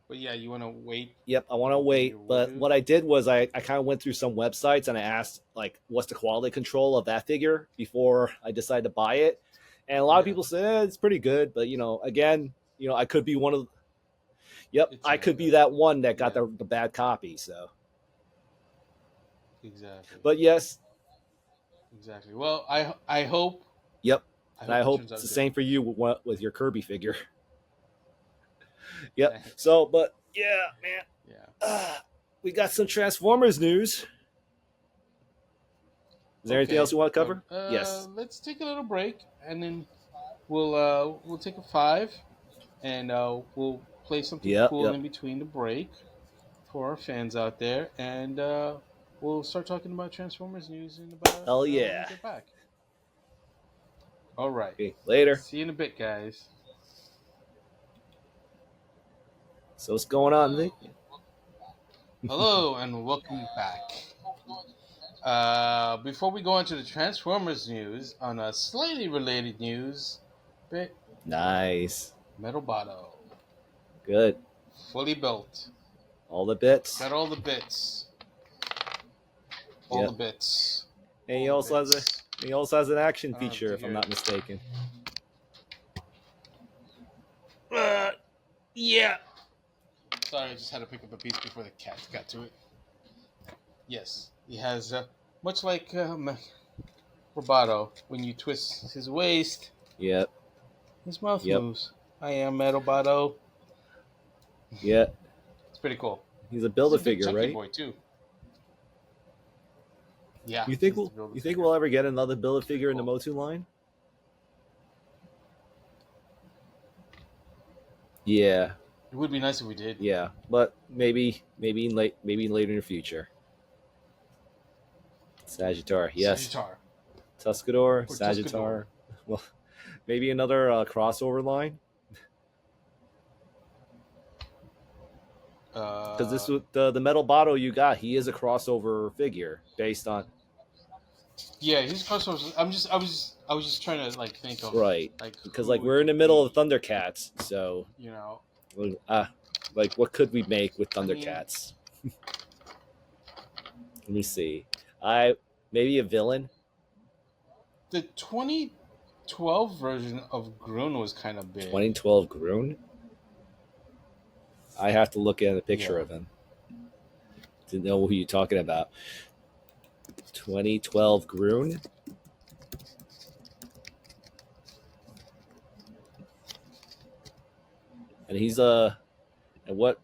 But yeah, you want to wait
yep, I
to
want to
open
wait.
your
But
Warduke?
what I did was I kind of went through some websites and I asked like, what's the quality control of that figure before I decided to buy it. And a lot of
Yeah,
people said it's pretty good, but again, I could be one of. Yep,
it's
I
really
could be
good.
that one that got
Yeah,
the bad copy. So,
exactly,
but yes,
exactly. Well, I hope
yep,
I
and I
hope it
hope
turns
it's
out
the
good.
same for you with your Kirby figure. Yep.
Thanks.
So, but yeah, man,
Yeah.
we got some Transformers news. Is there anything else
Okay.
you want to cover? Yes.
Let's take a little break and then we'll take a 5 and we'll play something
Yep.
cool
Yep.
in between the break for our fans out there, and we'll start talking about Transformers news in about
Hell
when we
yeah.
get back. All right.
Okay. Later.
See you in a bit, guys.
So what's going on, Nick?
Hello and welcome back. Before we go into the Transformers news, on a slightly related news bit,
Nice.
Metal Botto,
Good.
fully built.
All the bits.
Got all the bits. All
Yep.
the bits.
And
All the bits.
he also has an action
I don't have
feature,
to
if I'm
hear
not
it.
mistaken.
Yeah. Sorry, I just had to pick up a piece before the cat got to it. Yes, he has, much like Roboto, when you twist his waist,
Yep.
his mouth
Yep.
moves. I am Roboto.
Yep.
It's pretty cool.
He's a
He's a big
Build-A-Figure,
chunky
right?
boy too. Yeah,
You think
he's the
we'll ever get another Build-A-Figure in the
cool.
MotU line? Yeah.
It would be nice if we did.
Yeah. But maybe later in the future. Sagittar, yes.
Sagittar.
Tuscador,
Or
Sagittar. Well, maybe another crossover line. Because this was the Metal Botto you got. He is a crossover figure based on
Yeah, he's crossovers. I was just trying to like think of
right.
like
Because
who
like
it
we're in the
could
middle of
be,
Thundercats, so
you know.
like what could we make with
I mean,
Thundercats? Let me see. I maybe a villain.
the 2012 version of Grun was kind of big.
2012 Groon. I have to look at a picture
Yeah.
of him to know who you're talking about. 2012 Groon. And he's and what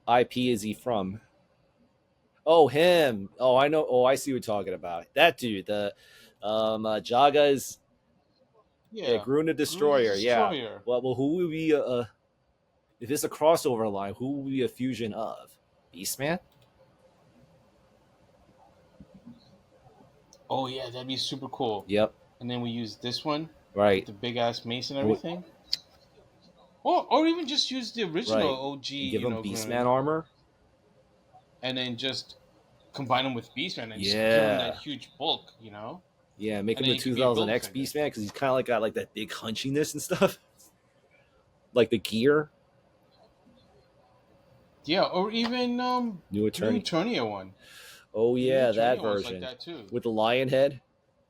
IP is he from? Oh, him. Oh, I know. Oh, I see what you're talking about. That dude, the Jaga's
Yeah,
Groon the Destroyer. Yeah.
Destroyer.
Well, who would be if it's a crossover line? Who would be a fusion of? Beastman.
Oh yeah, that'd be super cool.
Yep.
And then we use this one
Right.
with the big ass mace and everything. Or even just use the original
Right.
OG,
And give him
Grun,
Beastman armor.
and then just combine him with Beastman and just give him that
Yeah.
huge bulk, you know.
Yeah. Make
And
him
then
the
he could be a
2000X
Build-A-Figure.
Beastman because he's kind of like got like that big hunchiness and stuff, like the gear.
Yeah, or even
New Attorney.
Eternia one.
Oh yeah,
Eternia
that
one's
version
like that too.
with the lion head.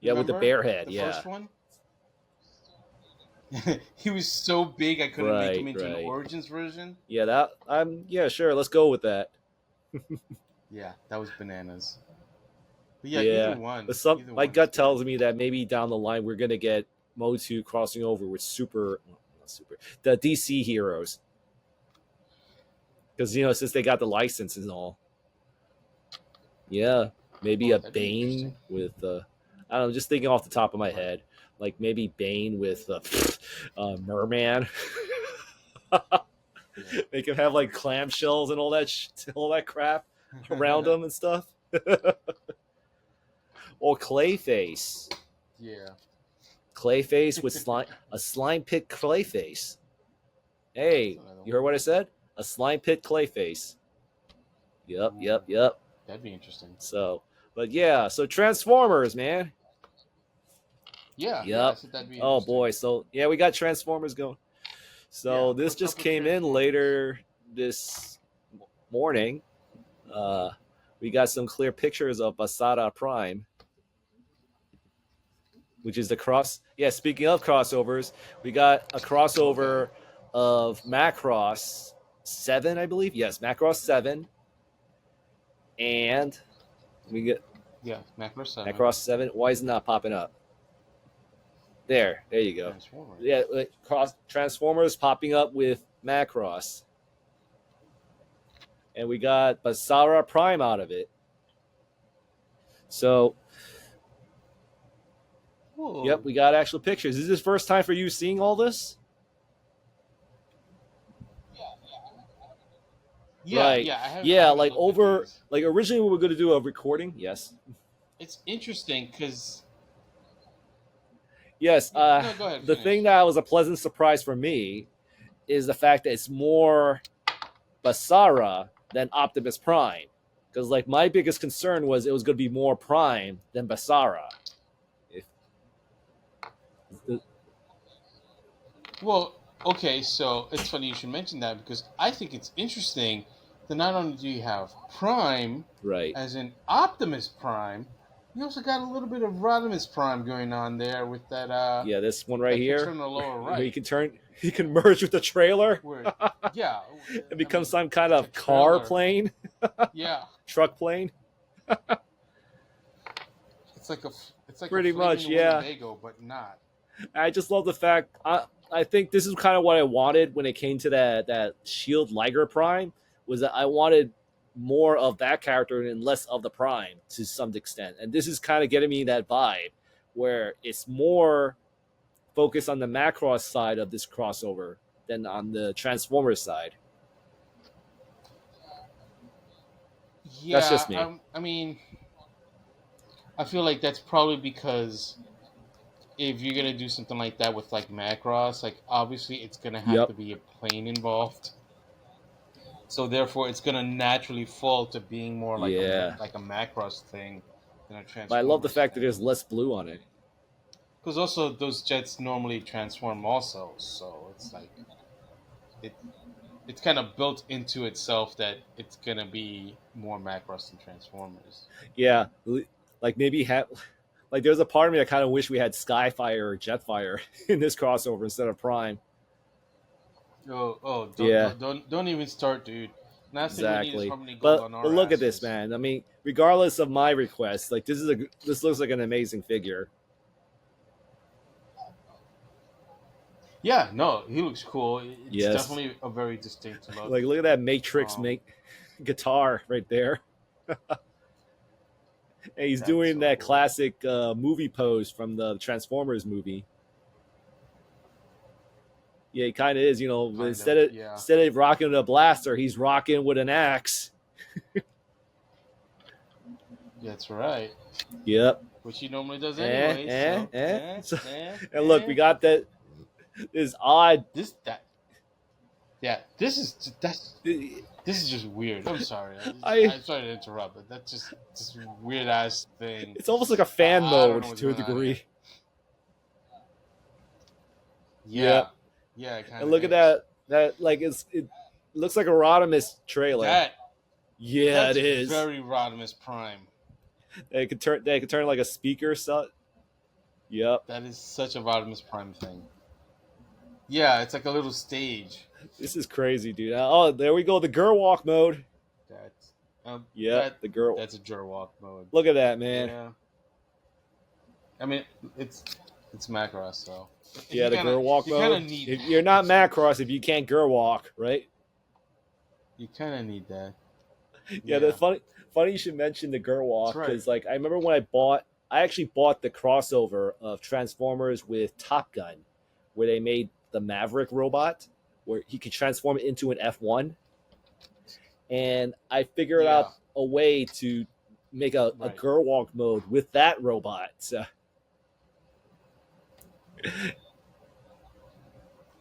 Yeah, with the
Remember?
bear head.
The
Yeah.
first one. He was so big I couldn't make him into an Origins version.
Yeah, that yeah, sure, let's go with that.
Yeah, that was bananas. But yeah,
Yeah.
either one.
But
Either
my
one
gut
is
tells
good.
me that maybe down the line we're gonna get MotU crossing over with the DC heroes. Because since they got the license and all. Yeah. Maybe
Oh,
a
that'd be
Bane
interesting.
with I don't know, just thinking off the top of my head, like maybe Bane with Merman.
Yeah.
Make him have like clamshells and all that crap around him and stuff. Or Clayface.
Yeah.
Clayface with a slime pit Clayface.
That's
Hey,
another
you heard
one.
what I said? A slime pit Clayface. Yep,
Ooh,
yep, yep.
that'd be interesting.
So, but yeah, so Transformers, man.
Yeah, yeah, I
Yep.
said that'd be
Oh
interesting.
boy. So yeah, we got Transformers going.
Yeah,
So this
what's
just
up with
came in
Transformers?
later this morning. Uh, we got some clear pictures of Basara Prime, which is the cross. Yeah, speaking of crossovers, we got a
Okay.
crossover of Macross 7, I believe. Yes, Macross 7, and we get
Yeah, Macross 7,
Macross 7. Why is it not popping up? There you go. Yeah,
Transformers.
cross Transformers popping up with Macross, and we got Basara Prime out of it. So, yep,
Whoa.
we got actual pictures. Is this first time for you seeing all this?
Yeah,
Right.
yeah, I
Yeah,
haven't
like
looked at
over
these.
like originally we were going to do a recording. Yes.
It's interesting because
Yes,
no, go ahead,
the thing
finish.
that was a pleasant surprise for me is the fact that it's more Basara than Optimus Prime. Because like my biggest concern was it was going to be more Prime than Basara. If,
Well, okay, so it's funny you should mention that because I think it's interesting that not only do you have Prime,
right.
as in Optimus Prime, you also got a little bit of Rodimus Prime going on there with
Yeah, this one right
that picture
here,
on the lower
where
right,
he can merge with the trailer
where yeah,
and
I
become
mean
some kind
it's a
of car
trailer.
plane,
Yeah,
truck plane.
it's like a it's like a
Pretty much,
flaming
yeah.
Winnebago, but not.
I just love the fact I think this is kind of what I wanted when it came to that Shield Liger Prime was that I wanted more of that character and less of the Prime to some extent, and this is kind of getting me that vibe where it's more focused on the Macross side of this crossover than on the Transformers side. That's
Yeah,
just me.
I mean, I feel like that's probably because if you're gonna do something like that with like Macross, like obviously it's gonna have to
Yep.
be a plane involved. So therefore, it's gonna naturally fall to being more
Yeah.
like a Macross thing than a
But I love the
Transformers
fact that
thing.
there's less blue on it.
Because also those jets normally transform also, so it's like it it's kind of built into itself that it's gonna be more Macross than Transformers.
Yeah. Like maybe have like there's a part of me that kind of wish we had Skyfire or Jetfire in this crossover instead of Prime.
Oh,
Yeah,
don't even start, dude. Last thing we need is
exactly.
Harmony Gold
But
on our
look at this,
asses.
man. I mean, regardless of my request, like this looks like an amazing figure.
Yeah, no, he looks cool. It's
Yes.
definitely a very distinct
Like
look.
look at that Matrix
Um,
make guitar right there. And he's
that's
doing
so
that
cool.
classic movie pose from the Transformers movie. Yeah, he kind of is. You know,
Kind of, yeah.
instead of rocking a blaster, he's rocking with an axe.
That's right.
Yep.
Which he normally does anyway. So,
So, and look, we got that this odd.
that. Yeah, this is just weird. I'm sorry.
I
I'm sorry to interrupt, but that's just this weird ass thing.
It's almost like a fan
I don't
mode
know what's
to a
going on here.
degree.
Yeah,
Yep.
yeah, it
And
kind of
look at
is.
that like it looks like a Rodimus trailer.
That
Yeah, it
that's
is.
very Rodimus Prime.
They could turn like a speaker so. Yep.
That is such a Rodimus Prime thing. Yeah, it's like a little stage.
This is crazy, dude. Oh, there we go. The girl walk mode.
That's
Yep, the girl.
that's a Jurwalk mode.
Look at that, man.
Yeah, I mean it's it's Macross, so
Yeah, the girl walk
you kind of
mode.
need
If you're
that.
not Macross if you can't girl walk, right?
You kind of need that.
Yeah, the
Yeah,
funny you should mention the
That's
Gerwalk
right.
because like I remember when I actually bought the crossover of Transformers with Top Gun, where they made the Maverick robot, where he could transform it into an F1, and I figured
Yeah.
out a way to make a
Right.
Gerwalk mode with that robot. So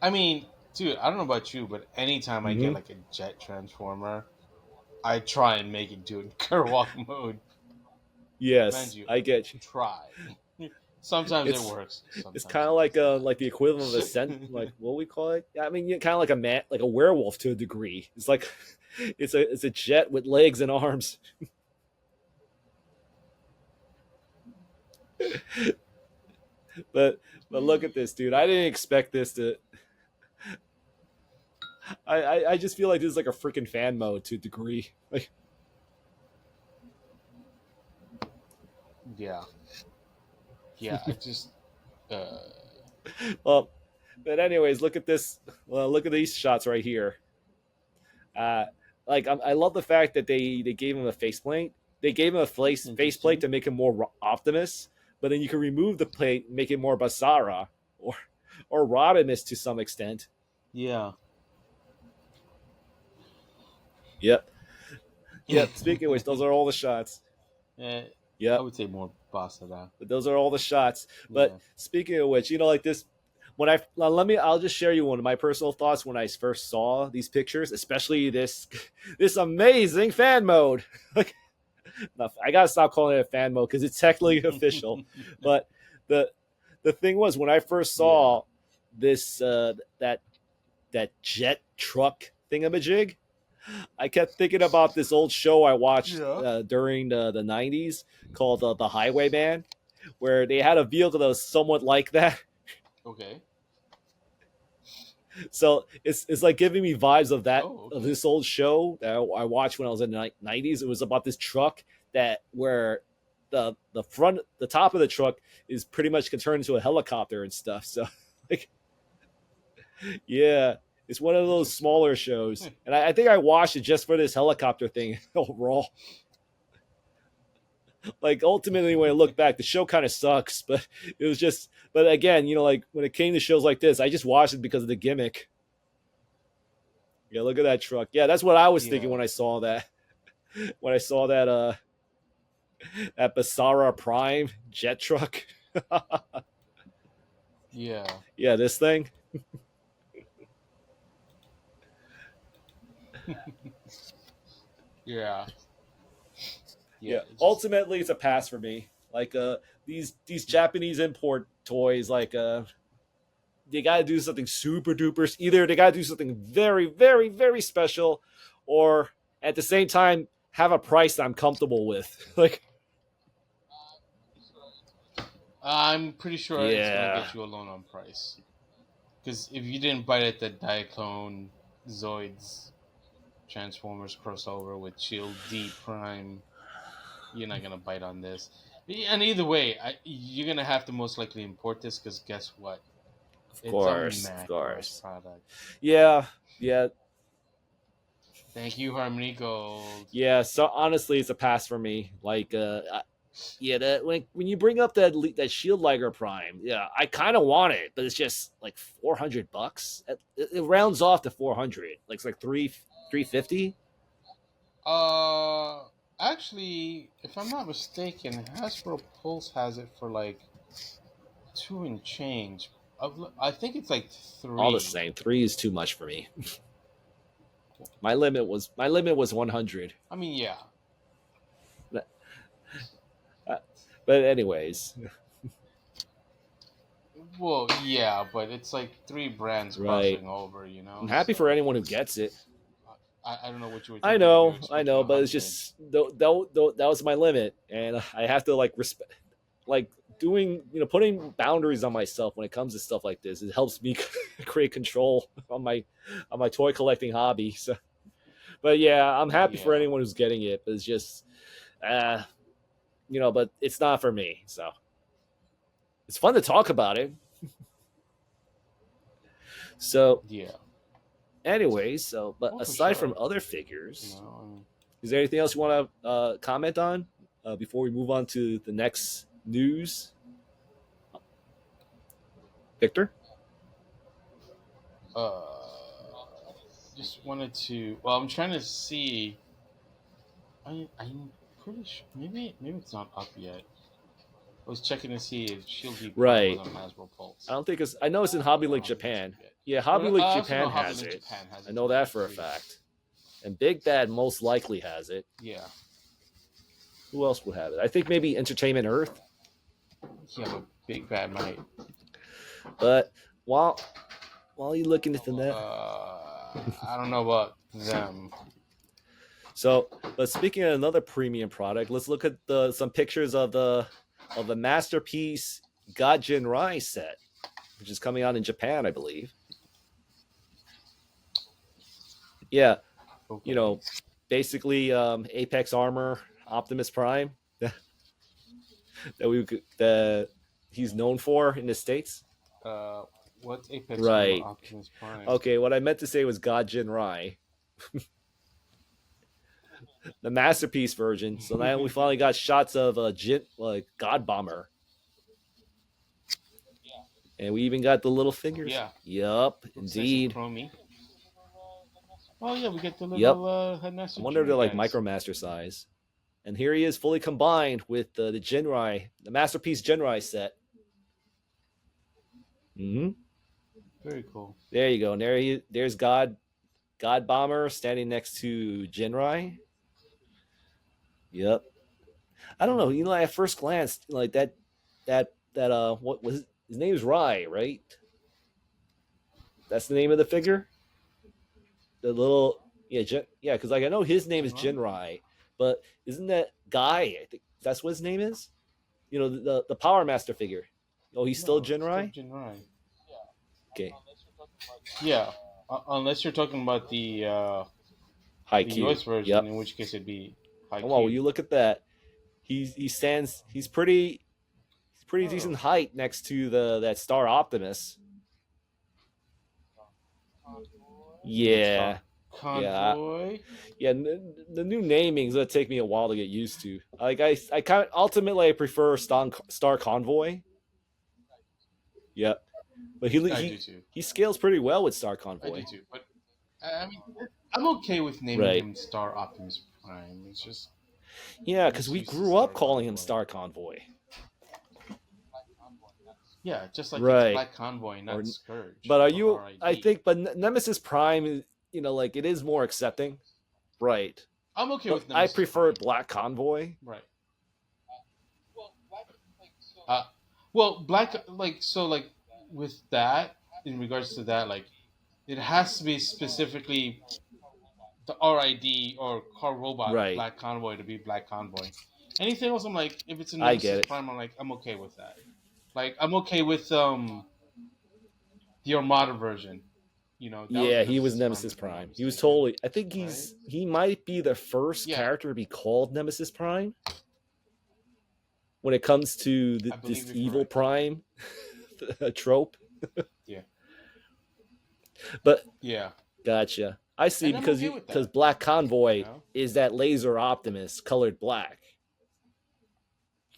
I mean, dude, I don't know about you, but anytime I get
mhm.
like a jet transformer, I try and make it do it Kerouac mode. Mind
Yes,
you,
I get you.
try. Sometimes it
It's
works.
it's
Sometimes
kind of
it does
like the equivalent of a scent,
not.
like what we call it. I mean, kind of like a man, like a werewolf to a degree. It's like it's a jet with legs and arms. But look at this, dude. I didn't expect this to. I just feel like this is like a freaking fan mode to a degree. Like,
Yeah. Yeah. I just. Uh,
well, but anyways, look at this. Well, look at these shots right here. Uh, I love the fact that they gave him a faceplate. They gave him a faceplate
Interesting.
to make him more Optimus, but then you can remove the plate, make it more Basara or Rodimus to some extent.
Yeah.
Yep, yep. Speaking of which, those are all the shots.
Eh, I
Yep,
would say more Basara.
but those are all the shots. But
Yeah.
speaking of which, like this, when I let me, I'll just share you one of my personal thoughts when I first saw these pictures, especially this this amazing fan mode. Like, I gotta stop calling it a fan mode because it's technically official. But the the thing was when I first
Yeah.
saw this that jet truck thingamajig, I kept thinking about this old show I watched
Yeah.
during the '90s called the Highwayman, where they had a vehicle that was somewhat like that.
Okay.
So it's like giving me vibes of that
Oh,
of
okay.
this old show that I watched when I was in the '90s. It was about this truck that where the top of the truck is pretty much can turn into a helicopter and stuff. So like yeah, it's one of those
Interesting.
smaller shows, and I think I watched it just for this helicopter thing overall. Like ultimately, when I look back, the show kind of sucks, but it was just. But again, like when it came to shows like this, I just watched it because of the gimmick. Yeah, look at that truck. Yeah, that's what I was thinking
Yeah.
when I saw that. When I saw that Basara Prime jet truck.
Yeah.
Yeah, this thing.
Yeah.
Yeah,
Yeah. It just.
ultimately it's a pass for me. Like these Japanese import toys, like they got to do something super duper. Either they got to do something very very very special, or at the same time have a price that I'm comfortable with. Like
I'm pretty sure it's gonna
yeah,
get you alone on price. Because if you didn't bite at the Diaclone Zoids Transformers crossover with Shield D Prime, you're not gonna bite on this. And either way, you're gonna have to most likely import this because guess what? It's a
of
Macross
course.
product.
Yeah, yeah,
Thank you, Harmony Gold.
yeah. So honestly, it's a pass for me. Like yeah, that when you bring up that Shield Liger Prime, yeah, I kind of want it, but it's just like $400. It rounds off to 400. Like it's like 350.
Uh, Actually, if I'm not mistaken, Hasbro Pulse has it for like two and change. I think it's like
All the
three.
same, three is too much for me. My limit was 100.
I mean, yeah.
But, but anyways,
Well, yeah, but it's like three brands
right.
crossing over, you know.
I'm happy for
So
anyone who gets it.
I don't know what you were
I
thinking if you were
know,
expecting a
but it's
hundred.
just that was my limit, and I have to like respect, like doing putting boundaries on myself when it comes to stuff like this. It helps me create control on my toy collecting hobby. So, but yeah, I'm happy for
Yeah,
anyone who's getting it. But it's just, uh, but it's not for me. So it's fun to talk about it. So,
yeah.
anyways, but
Well, for
aside from
sure.
other
You
figures,
know.
Is there anything else you want to comment on before we move on to the next news, Victor?
Just wanted to. Well, I'm trying to see. I'm pretty sure. Maybe it's not up yet. I was checking to see if Shield V Prime was
Right.
on Hasbro
I
Pulse.
don't think it's. I know it's in Hobby
I
Link
don't think it's up
Japan.
yet.
Yeah, Hobby
But
Link
I also know
Japan
Hobby
has
Link
it.
Japan has
I
it
know
too.
that
That's
for a
pretty.
fact. And Big Bad most likely has it.
Yeah.
Who else would have it? I think maybe Entertainment Earth.
Yeah, but Big Bad might.
But while you're looking into that,
I don't know about them.
so but speaking of another premium product, let's look at some pictures of the masterpiece God Ginrai set, which is coming out in Japan, I believe. Yeah,
Okay.
basically Apex Armor Optimus Prime that he's known for in the States.
Uh, what's Apex Armor
Right.
Optimus Prime?
Okay, what I meant to say was God Ginrai, the masterpiece version. So now we finally got shots of a God Bomber, and we even got the little fingers.
Yeah.
Yup,
Looks nice and
indeed.
chromy. Oh yeah, we get the
Yep.
little
I
Headmaster
wonder if
Junior
they're like
guys.
Micromaster size. And here he is, fully combined with the Ginrai, the masterpiece Ginrai set. Mm-hmm.
Very cool.
There you go. And there's God Bomber standing next to Jinrai. Yep. I don't know. At first glance, like what was his name is Rai, right? That's the name of the figure. The little yeah, because like I know his name is
Jinrai?
Jinrai, but isn't that Guy? I think that's what his name is. The Power Master figure. Oh, he's still
No, it's still
Jinrai.
Jinrai.
Okay,
Yeah, unless you're talking about
high
the
Q.
US version,
Yep.
in which case it'd be High
Oh, well,
Q.
you look at that. He stands. He's pretty decent
Oh,
height next to that Star Optimus.
the
Yeah,
Star
yeah,
Convoy.
yeah. The new naming's gonna take me a while to get used to. Like I kind of ultimately I prefer Star Convoy. Yep, but
I do too.
he scales pretty well with Star
I do
Convoy.
too. But I mean, I'm okay with naming
Right.
him Star Optimus Prime. It's just
Yeah,
I'm
because
just
we
used to
grew up
Star
calling him
Convoy.
Star Convoy.
Yeah, just like it's
Right.
Black Convoy,
Or,
not Scourge
but are
or
you? I
RID.
think, but Nemesis Prime, like it is more accepting. Right.
I'm okay
But
with
I
Nemesis
prefer
Prime.
Black Convoy.
Right. Uh, well, Black like with that in regards to that it has to be specifically the RID or Car Robot
Right.
Black Convoy to be Black Convoy. Anything else, I'm like, if it's a
I get
Nemesis
it.
Prime, I'm okay with that. Like, I'm okay with the Armada version. That was a
Yeah, he was
Nemesis Prime,
Nemesis
if I'm not
Prime. He was
mistaken.
totally. I think
Right?
he might be the first
Yeah,
character to be called Nemesis Prime when it comes to
I believe
this
you're
evil
correct.
Prime trope.
Yeah,
But
yeah,
gotcha. I see
and I'm
because
okay with
because
that.
Black
You
Convoy
know?
is that Laser Optimus colored black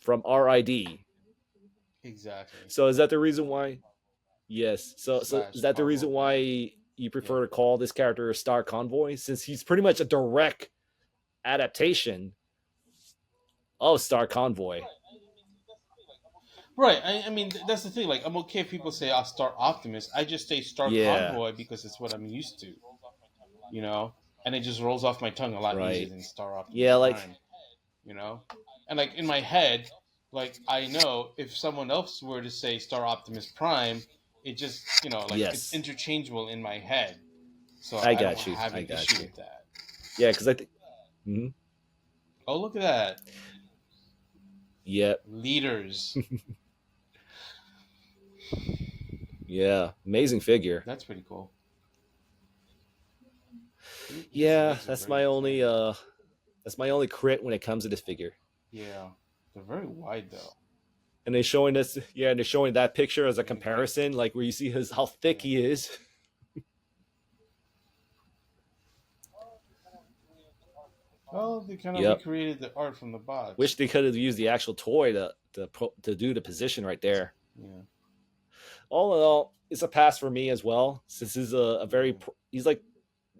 from RID.
Exactly.
So is that the reason why? Yes. So is
Slash
that the
Car
reason
Robot.
why you
Yeah.
prefer to call this character a Star Convoy since he's pretty much a direct adaptation of Star Convoy?
Right. I mean, that's the thing. Like, I'm okay if people say, "I'll Star Optimus." I just say Star
Yeah.
Convoy because it's what I'm used to. You know, and it just rolls off my tongue a lot easier
Right.
than Star Optimus
Yeah, like
Prime. You know, and like in my head, like I know if someone else were to say Star Optimus Prime, it just like it's
yes.
interchangeable in my head, so
I
I don't
got you.
have
I
an
got
issue
you.
with that.
Yeah, because I think. Mhm.
Oh, look at that,
Yep.
leaders.
Yeah. Amazing figure.
That's pretty cool. His
Yeah,
legs are very thin.
that's my only crit when it comes to this figure.
Yeah, they're very wide though.
And they're showing us, yeah, and they're showing that picture as a
Really wide.
comparison, like where you see how thick
Yeah.
he is.
Oh, they kind of
Yep.
recreated the art from the
Wish
box.
they could have used the actual toy to do the position right there.
Yeah.
All in all, it's a pass for me as well. Since he's a very
Yeah.
he's like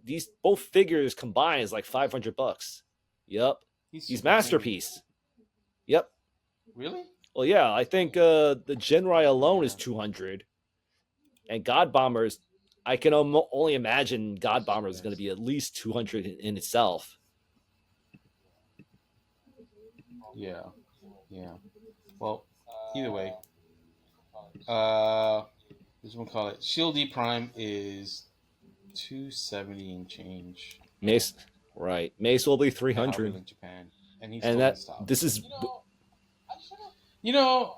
these both figures combined is like $500. Yep,
He's
he's
super premium.
masterpiece. Yep.
Really?
Well, yeah, I think the Ginrai alone is
Yeah.
200, and God Bombers. I can only imagine God Bomber is going to
Yes.
be at least 200 in itself.
Yeah. Yeah. Well, either way, uh, what's one call it? Shield E Prime is 270 and change
Mace, right? Mace will be
at Hobby
300,
Link Japan, and he's
and
still in
that
stock.
this is
You know,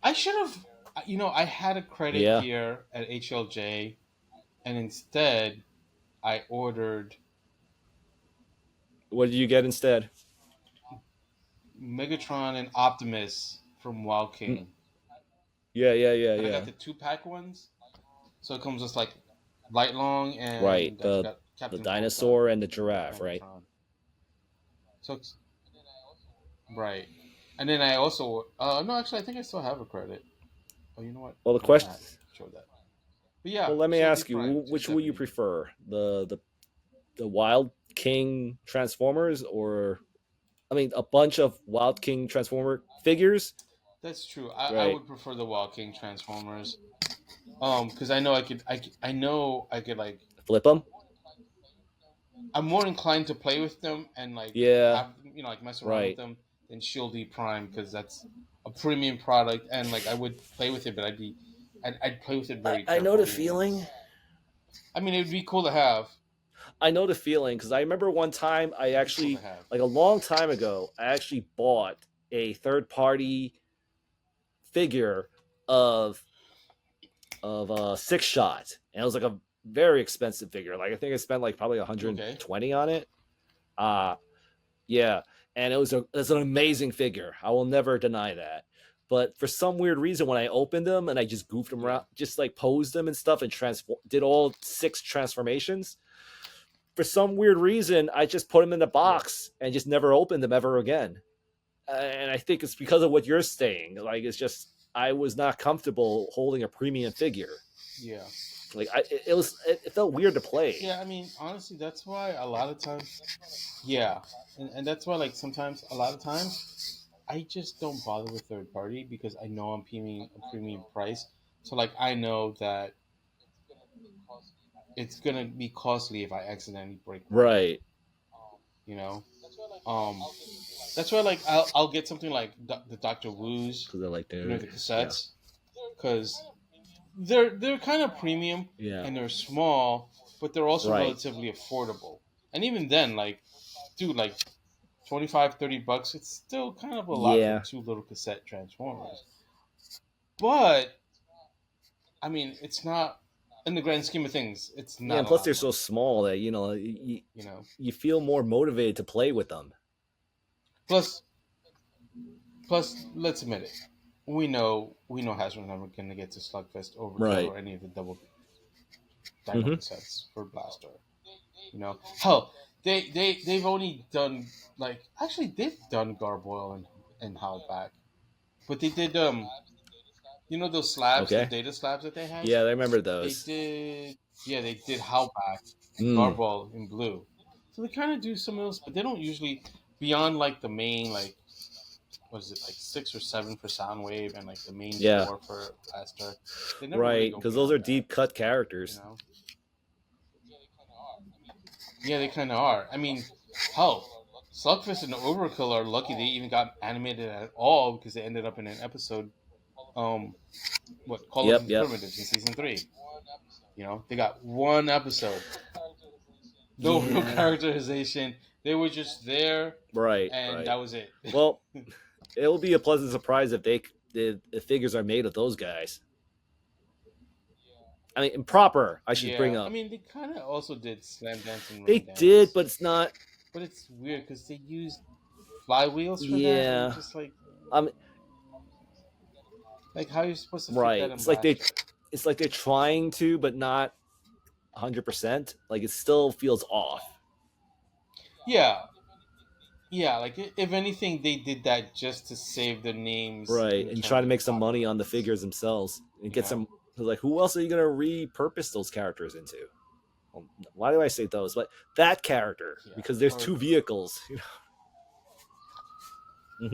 I should have. I had a credit
yeah.
here at HLJ, and instead I ordered
What did you get instead?
Megatron and Optimus from Wild
Mm,
King.
yeah, yeah, yeah,
But I
yeah.
got the 2-pack ones, so it comes with like Light Long,
Right,
and I forgot
the
Captain Polka
dinosaur and the giraffe, right?
Megatron. So right, and then I also no, actually I think I still have a credit. Oh, you know what?
Well, the
I might
question.
not show that. But yeah,
Well, let me
Shield D
ask you,
Prime
which will you
270.
prefer, the Wild King Transformers, or I mean, a bunch of Wild King Transformer figures,
That's true. I
right?
would prefer the Walking Transformers. Because I know I know I could like.
Flip them.
I'm more inclined to play with them and like
Yeah,
have like mess around with
right.
them than Shield E Prime because that's a premium product and like I would play with it, but I'd play with it very
I know the
carefully and
feeling.
I mean it would be cool to have.
I know the feeling because I remember one time I
It'd be cool to
actually,
have.
like a long time ago, I actually bought a third party figure of Six Shot, and it was like a very expensive figure. Like I think I spent like probably
Okay.
120 on it. Uh yeah, and it's an amazing figure. I will never deny that. But for some weird reason, when I opened them and I just goofed them
Yeah.
around, just like posed them and stuff, and did all 6 transformations. For some weird reason, I just put them in the
Yeah.
box and just never opened them ever again. And I think it's because of what you're saying. Like it's just I was not comfortable holding a premium figure.
Yeah.
Like it felt weird to play.
Yeah. I mean, honestly, that's why a lot of times. Yeah, and that's why like sometimes a lot of times I just don't bother with third party because I know I'm paying a premium price. So like I know that it's gonna be costly if I accidentally break one.
Right.
You know, um, that's why like I'll get something like the Doctor Wu's,
Because I like
the
yeah.
cassettes, because they're kind of premium
Yeah.
and they're small, but they're also
Right.
relatively affordable. And even then, like, dude, like 25-30 bucks, it's still kind of a lot for
Yeah.
two little cassette transformers. But I mean, it's not in the grand scheme of things. It's
Yeah,
not
and
a
plus
lot
they're
of
so
money,
small that
you know.
you feel more motivated to play with them.
Plus, let's admit it. We know Hasbro's never going to get to Slugfest, Overkill,
Right.
or any of the double Dino
Mm-hmm.
cassettes for Blaster. Hell, they've only done like actually they've done Garboil and Howlback, but they did those slabs, the
Okay.
data slabs that they had.
Yeah, I remember
They
those.
did, yeah, they did Howlback and
Mm.
Garboil in blue. So they kind of do some of those, but they don't usually beyond like the main like what is it like 6 or 7 for Soundwave and like the main
Yeah.
4 for Blaster. They never really
Right.
go
Because those are
beyond that,
deep cut
you
characters.
know. Yeah, they kind of are. I mean, hell, Slugfist and Overkill are lucky they even got animated at all because they ended up in an episode. Um, what Call of
Yep.
the
Yep.
Primitives in season 3. They got one episode. No real
Yeah.
characterization. They were just there,
Right.
and
Right.
that was it.
Well, it'll be a pleasant surprise if the figures are made of those guys. I mean, proper. I should bring
Yeah, I
up.
mean, they kind of also did Slam Dance and
They
Rain
did,
Dance,
but it's not.
but it's weird because they used flywheels for that, and
Yeah.
it's just
Um.
like how are you supposed to fit that
Right.
in Blaster?
It's like they're trying to, but not 100%. Like it still feels off.
Yeah, Yeah, like if anything, they did that just to save their names
right,
in
and try
terms
to
of
make some money on the
popularity.
figures themselves and
You
get
know?
some. Like, who else are you gonna repurpose those characters into? Well, why do I say those? But that character,
Yeah.
because there's
Or
two vehicles.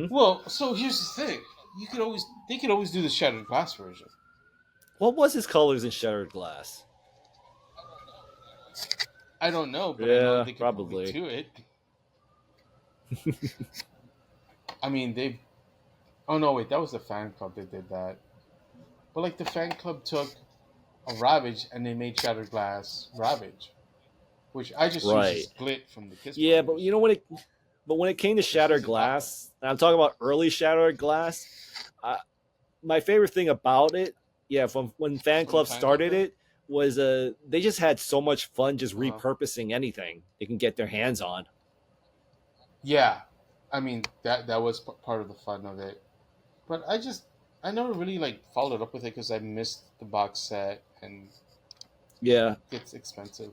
well, so here's the thing: they could always do the shattered glass version.
What was his colors in Shattered Glass?
I don't know, but I know
Yeah,
they could probably
probably.
do it. I mean, they. Oh no, wait, that was the fan club that did that. But like the fan club took a Ravage and they made Shattered Glass Ravage, which I just use as
Right.
Split from the Kiss
Yeah, but
Brothers
you know when it, but when it came to
because
Shattered
he's a Doppler.
Glass, and I'm talking about early Shattered Glass. I, my favorite thing about it, yeah, from when Fan
From the
Club
fan club
started
thing.
it, was they just had so much fun just
Uh huh.
repurposing anything they can get their hands on.
Yeah, I mean that was part of the fun of it. But I never really like followed up with it because I missed the box set and
Yeah,
it gets expensive.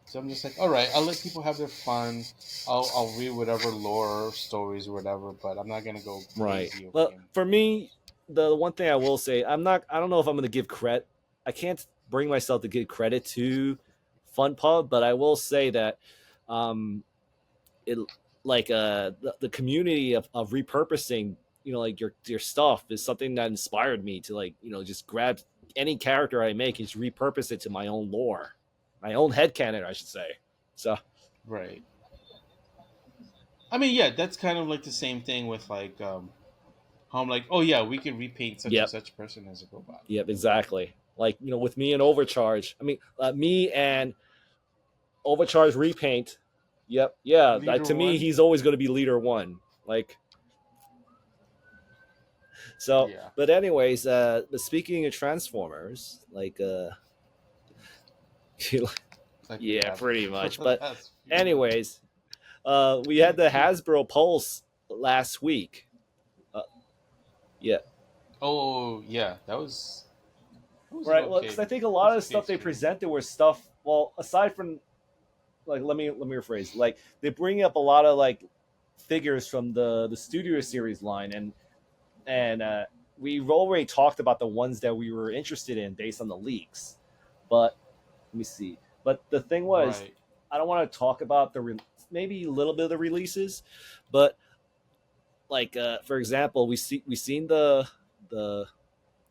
So I'm just like, all right, I'll let people have their fun. I'll read whatever lore stories or whatever, but I'm not gonna go
right.
crazy over
Well,
him.
for me, the one thing I will say, I'm not. I don't know if I'm going to give credit. I can't bring myself to give credit to FunPub, but I will say that um, it like the community of repurposing, like your stuff is something that inspired me to, like, just grab any character I make and just repurpose it to my own lore, my own headcanon, I should say. So
Right. I mean, yeah, that's kind of like the same thing with like how I'm like, oh yeah, we can repaint such and
yep,
such person as a robot.
yep, exactly. Like, with me and Overcharge, I mean, me and Overcharge repaint. Yep, yeah,
Leader
to me
one.
he's always going to be leader one. Like, so,
Yeah,
but anyways, but speaking of Transformers, like
like we
yeah,
have
pretty
for
much.
the
But
last few months.
anyways, we had the Hasbro Pulse last week. Uh, yeah,
Oh yeah, that was an
right. Well,
okay.
because I think a
That
lot
was
of the
okay
stuff they
experience.
presented were stuff. Well, aside from, like, let me rephrase. Like, they bring up a lot of, like, figures from the Studio Series line, and we've already talked about the ones that we were interested in based on the leaks. But let me see. But the thing was,
Right.
I don't want to talk about maybe a little bit of the releases, but, like, for example, we seen the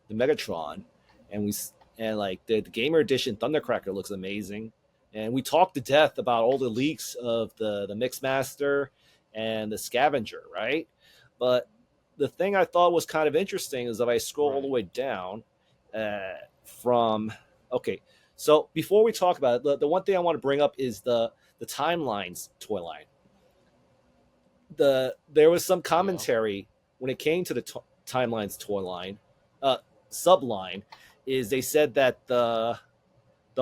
the Megatron, and like the Gamer Edition Thundercracker looks amazing, and we talked to death about all the leaks of the Mixmaster and the Scavenger, right? But the thing I thought was kind of interesting is if I scroll all the
Right.
way down, from okay. So before we talk about it, the one thing I want to bring up is the timelines toy line. There was some
Yeah.
commentary when it came to the timelines toy line, uh, subline, is they said that the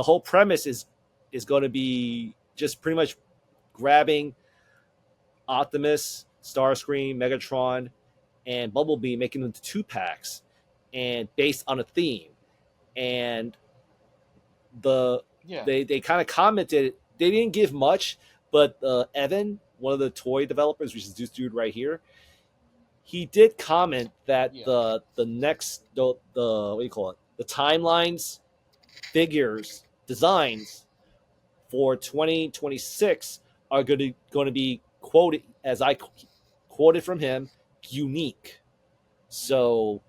whole premise is going to be just pretty much grabbing Optimus, Starscream, Megatron, and Bumblebee, making them into two packs, and based on a theme. And the
Yeah.
they kind of commented, they didn't give much, but Evan, one of the toy developers, which is this dude right here, he did comment that
Yeah.
the next the what do you call it, the timelines figures designs for 2026 are going to be quoted, as I quoted from him, unique. So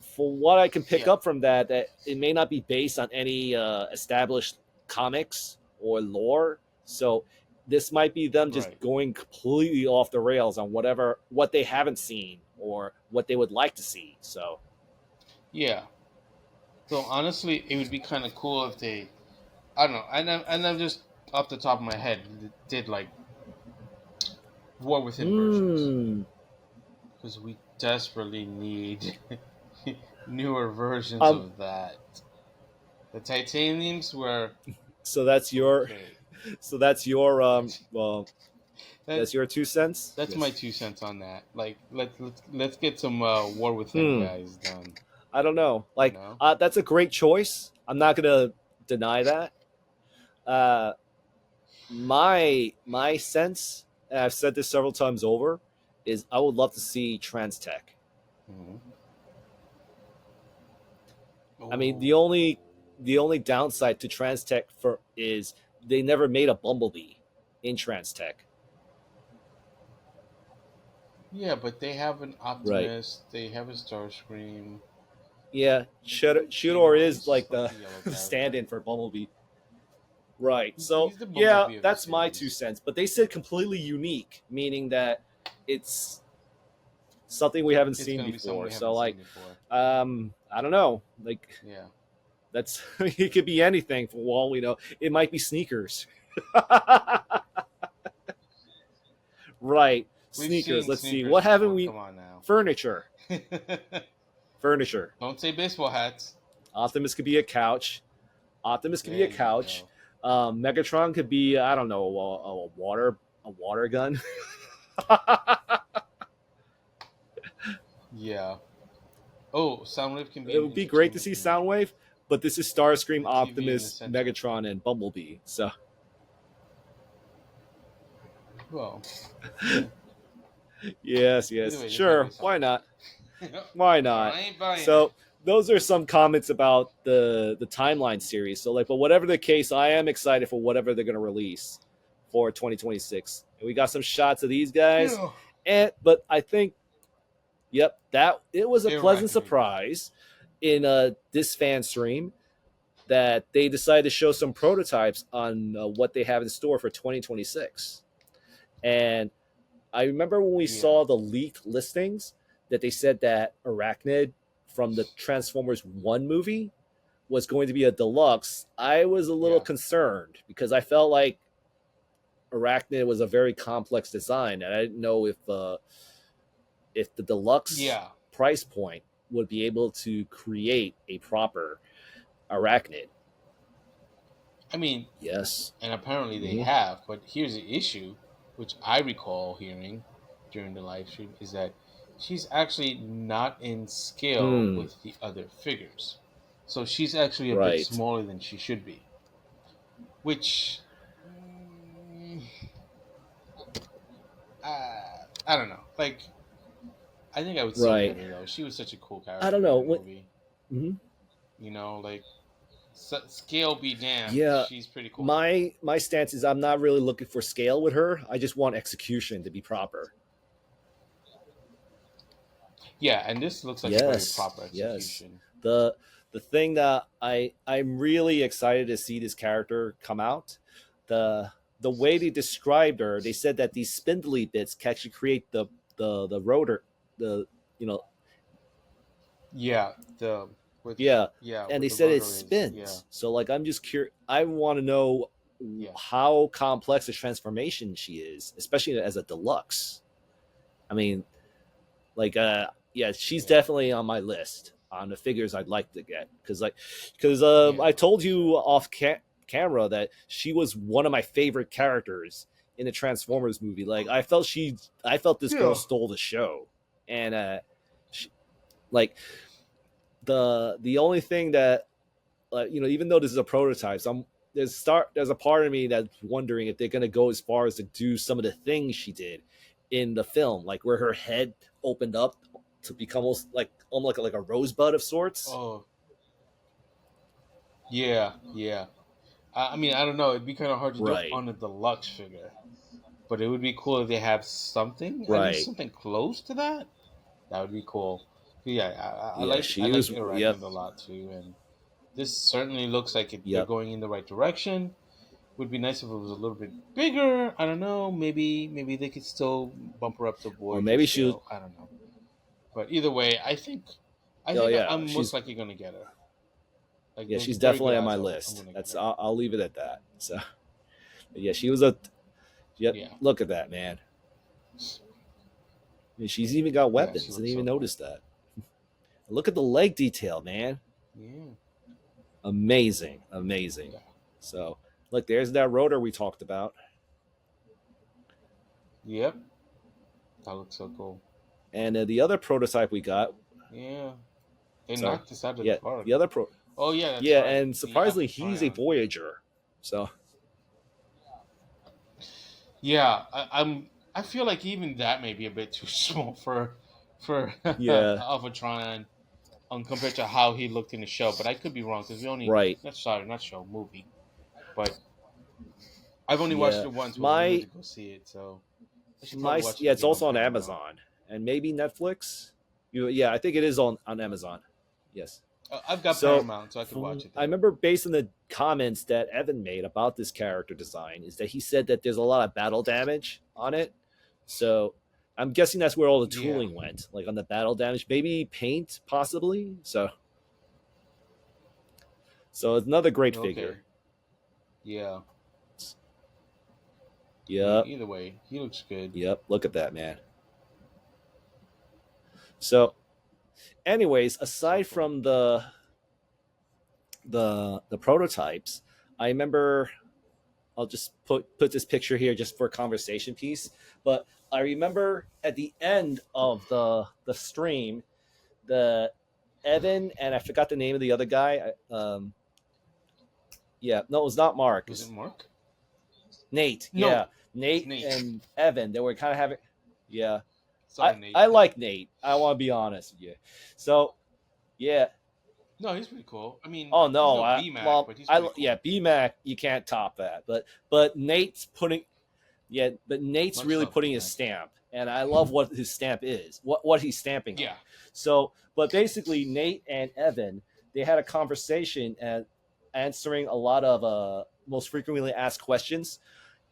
for what I can pick
Yeah.
up from that, that it may not be based on any established comics or lore. So this might be them just
Right.
going completely off the rails on what they haven't seen or what they would like to see. So
Yeah. So honestly, it would be kind of cool if they, I don't know, and I'm just off the top of my head did like war within versions
hmm.
because we desperately need newer versions
um
of that. The titaniums were
so that's your
okay.
so that's your
That's
well,
that.
that's your 2 cents.
That's my
Yes.
2 cents on that. Like let's get some war within
Hmm.
guys done.
I don't know.
You
Like,
know.
that's a great choice. I'm not gonna deny that. Uh, my sense. and I've said this several times over, is I would love to see Trans Tech.
Mhm.
I mean,
Oh.
the only downside to Trans Tech for is they never made a Bumblebee in Trans Tech.
Yeah, but they have an
Right.
Optimus. They have a Starscream.
Yeah, Shudor
Cheetor,
is
he's just
like
like
the
a yellow
stand-in
character.
for Bumblebee. Right. So
He's the
yeah,
Bumblebee of the
that's my two
series.
cents. But they said completely unique, meaning that it's something we haven't
It's
seen
gonna be something
before.
we
So
haven't seen
like,
before.
I don't know. Like
Yeah.
that's it could be anything for all we know. It might be sneakers. Right.
We've
Sneakers.
seen
Let's see.
sneakers
What haven't
before.
we?
Come on now.
Furniture. Furniture.
Don't say baseball hats.
Optimus could be a couch. Optimus could be
There
a
you
couch.
go.
Megatron could be I don't know a water gun.
Yeah. Oh, Soundwave can be
It
an
would be great to
entertainment
see
unit.
Soundwave, but this is Starscream,
The TV in the
Optimus,
center.
Megatron, and Bumblebee. So
Well, yeah.
yes,
Either
yes,
way, there's gonna be
sure. Why
something.
not? Why
I
not?
ain't buying it.
So those are some comments about the timeline series. So like, but whatever the case, I am excited for whatever they're gonna release for 2026. And we got some shots of these guys,
Yeah.
and but I think, yep, that it was a pleasant
Arachnid.
surprise in this fan stream that they decided to show some prototypes on what they have in store for 2026. And I remember when we
Yeah.
saw the leaked listings that they said that Arachnid from the Transformers 1 movie was going to be a deluxe. I was a little
Yeah.
concerned because I felt like Arachnid was a very complex design, and I didn't know if the deluxe
Yeah.
price point would be able to create a proper Arachnid.
I mean,
Yes.
and apparently they
Mhm.
have, but here's the issue, which I recall hearing during the live stream, is that she's actually not in scale
Hmm.
with the other figures. So she's actually a bit
Right.
smaller than she should be. Which, mm, I don't know. Like, I think I would still get
Right.
her, though. She was such a cool
I don't
character in
know.
the movie.
Mhm.
You know, like, scale be damned.
Yeah.
She's pretty cool.
My stance is I'm not really looking for scale with her. I just want execution to be proper.
Yeah, and this looks like a very
Yes.
proper
Yes.
execution.
The thing that I'm really excited to see this character come out. The way they described her, they said that these spindly bits can actually create the rotor, the you know
Yeah, the with
yeah, and
with
they
the
said it
rotor is
spins. So like I'm just curious. I want to know
yeah.
how complex a transformation she is, especially as a deluxe. I mean, like yeah, she's
Yeah.
definitely on my list on the figures I'd like to get because
Yeah.
I told you off camera that she was one of my favorite characters in the Transformers movie. Like I felt this girl
Yeah.
stole the show, and she, like the only thing that even though this is a prototype, there's a part of me that's wondering if they're gonna go as far as to do some of the things she did in the film, like where her head opened up to become almost like a rosebud of sorts.
Oh, yeah, yeah. I mean, I don't know. It'd be kind of hard to do
Right,
on a deluxe figure, but it would be cool if they have something, at least
right.
something close to that. That would be cool. Yeah,
Yeah,
I
she
like
was. Yep,
Arachnid a lot too, and this certainly looks like they're
yep.
going in the right direction. Would be nice if it was a little bit bigger. I don't know. Maybe they could still bump her up to
Or
Voyager
maybe she was.
scale. I don't know. But either way, I
Oh
think
yeah,
I'm most likely gonna get her. Like,
yeah,
there's
she's
very good
definitely on
odds
my
I'm
list.
gonna get
That's
her.
I'll leave it at that. So yeah, she was a. Yep,
Yeah,
look at that, man. I mean, she's even got
yeah, she
weapons. Didn't
looks
even
so cool.
notice that. Look at the leg detail, man.
Yeah,
Amazing, amazing.
yeah,
So look, there's that rotor we talked about,
yep. That looks so cool.
and the other prototype we got.
Yeah, they
Sorry,
knocked this out of the
yeah,
park.
the other pro.
Oh yeah, that's
Yeah,
right.
and
The
surprisingly, he's a
Alphatrion.
Voyager. So
Yeah, I feel like even that may be a bit too small for
Yeah,
Alphatron compared to how he looked in the show. But I could be wrong because we only
right.
not show movie, but I've only watched
Yeah,
it once when we went
my
to go see it. So I should probably
my
watch it
yeah, it's
again
also
once
on
I get around.
Amazon and maybe Netflix. Yeah, I think it is on Amazon. Yes.
I've got
So
Paramount, so I could watch it
I
there.
remember based on the comments that Evan made about this character design is that he said that there's a lot of battle damage on it. So I'm guessing that's where all the
Yeah.
tooling went, like on the battle damage, maybe paint possibly. So it's another great figure.
Okay. Yeah. I mean,
Yep,
either way, he looks good.
yep. Look at that, man. So, anyways,
So
aside
cool.
from the prototypes, I remember I'll just put this picture here just for a conversation piece. But I remember at the end of the stream, the Evan and I forgot the name of the other guy. Yeah, no, it was not Mark.
Was it
It's
Mark?
Nate. Yeah,
No, it's
Nate
Nate.
and Evan. They were kind of having. Yeah,
Sorry, Nate.
I like Nate. I want to be honest with you. So yeah.
No, he's pretty cool. I mean,
Oh
he's
no.
no BMAC, but he's pretty
Yeah,
cool.
BMAC. You can't top that. But Nate's putting. Yeah, but Nate's
Much
really
love,
putting his
BMAC.
stamp, and I love what his stamp is, what he's stamping on.
Yeah.
So, but basically, Nate and Evan they had a conversation and answering a lot of most frequently asked questions.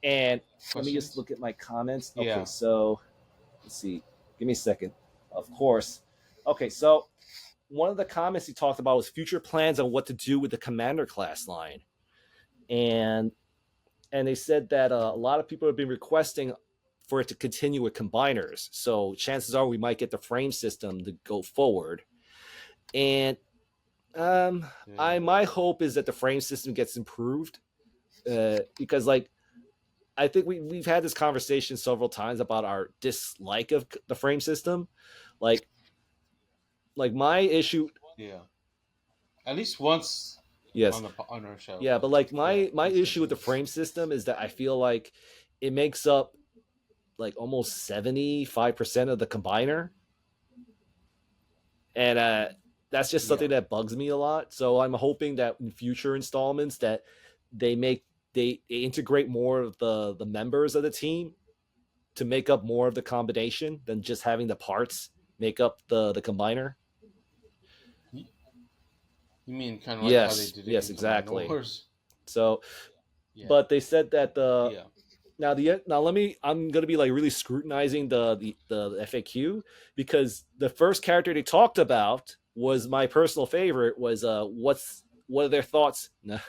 And let me just
Questions?
look at my comments. Okay,
Yeah.
so let's see. Give me a second. Of course. Okay, so one of the comments he talked about was future plans on what to do with the commander class line, and they said that a lot of people have been requesting for it to continue with combiners. So chances are we might get the frame system to go forward. And
Yeah.
my hope is that the frame system gets improved because like I think we've had this conversation several times about our dislike of the frame system. Like my issue,
Yeah. At least once
yes,
on our show,
yeah,
but
but like
yeah,
my
please
issue with the
continue.
frame system is that I feel like it makes up like almost 75% of the combiner, and that's just
Yeah.
something that bugs me a lot. So I'm hoping that in future installments that they make they integrate more of the members of the team to make up more of the combination than just having the parts make up the combiner.
You mean kind of like how they
Yes,
did it
yes,
in Combiner
exactly.
Wars?
So,
Yeah.
but they said that
Yeah.
now let me I'm gonna be like really scrutinizing the FAQ because the first character they talked about was my personal favorite was what are their thoughts. No.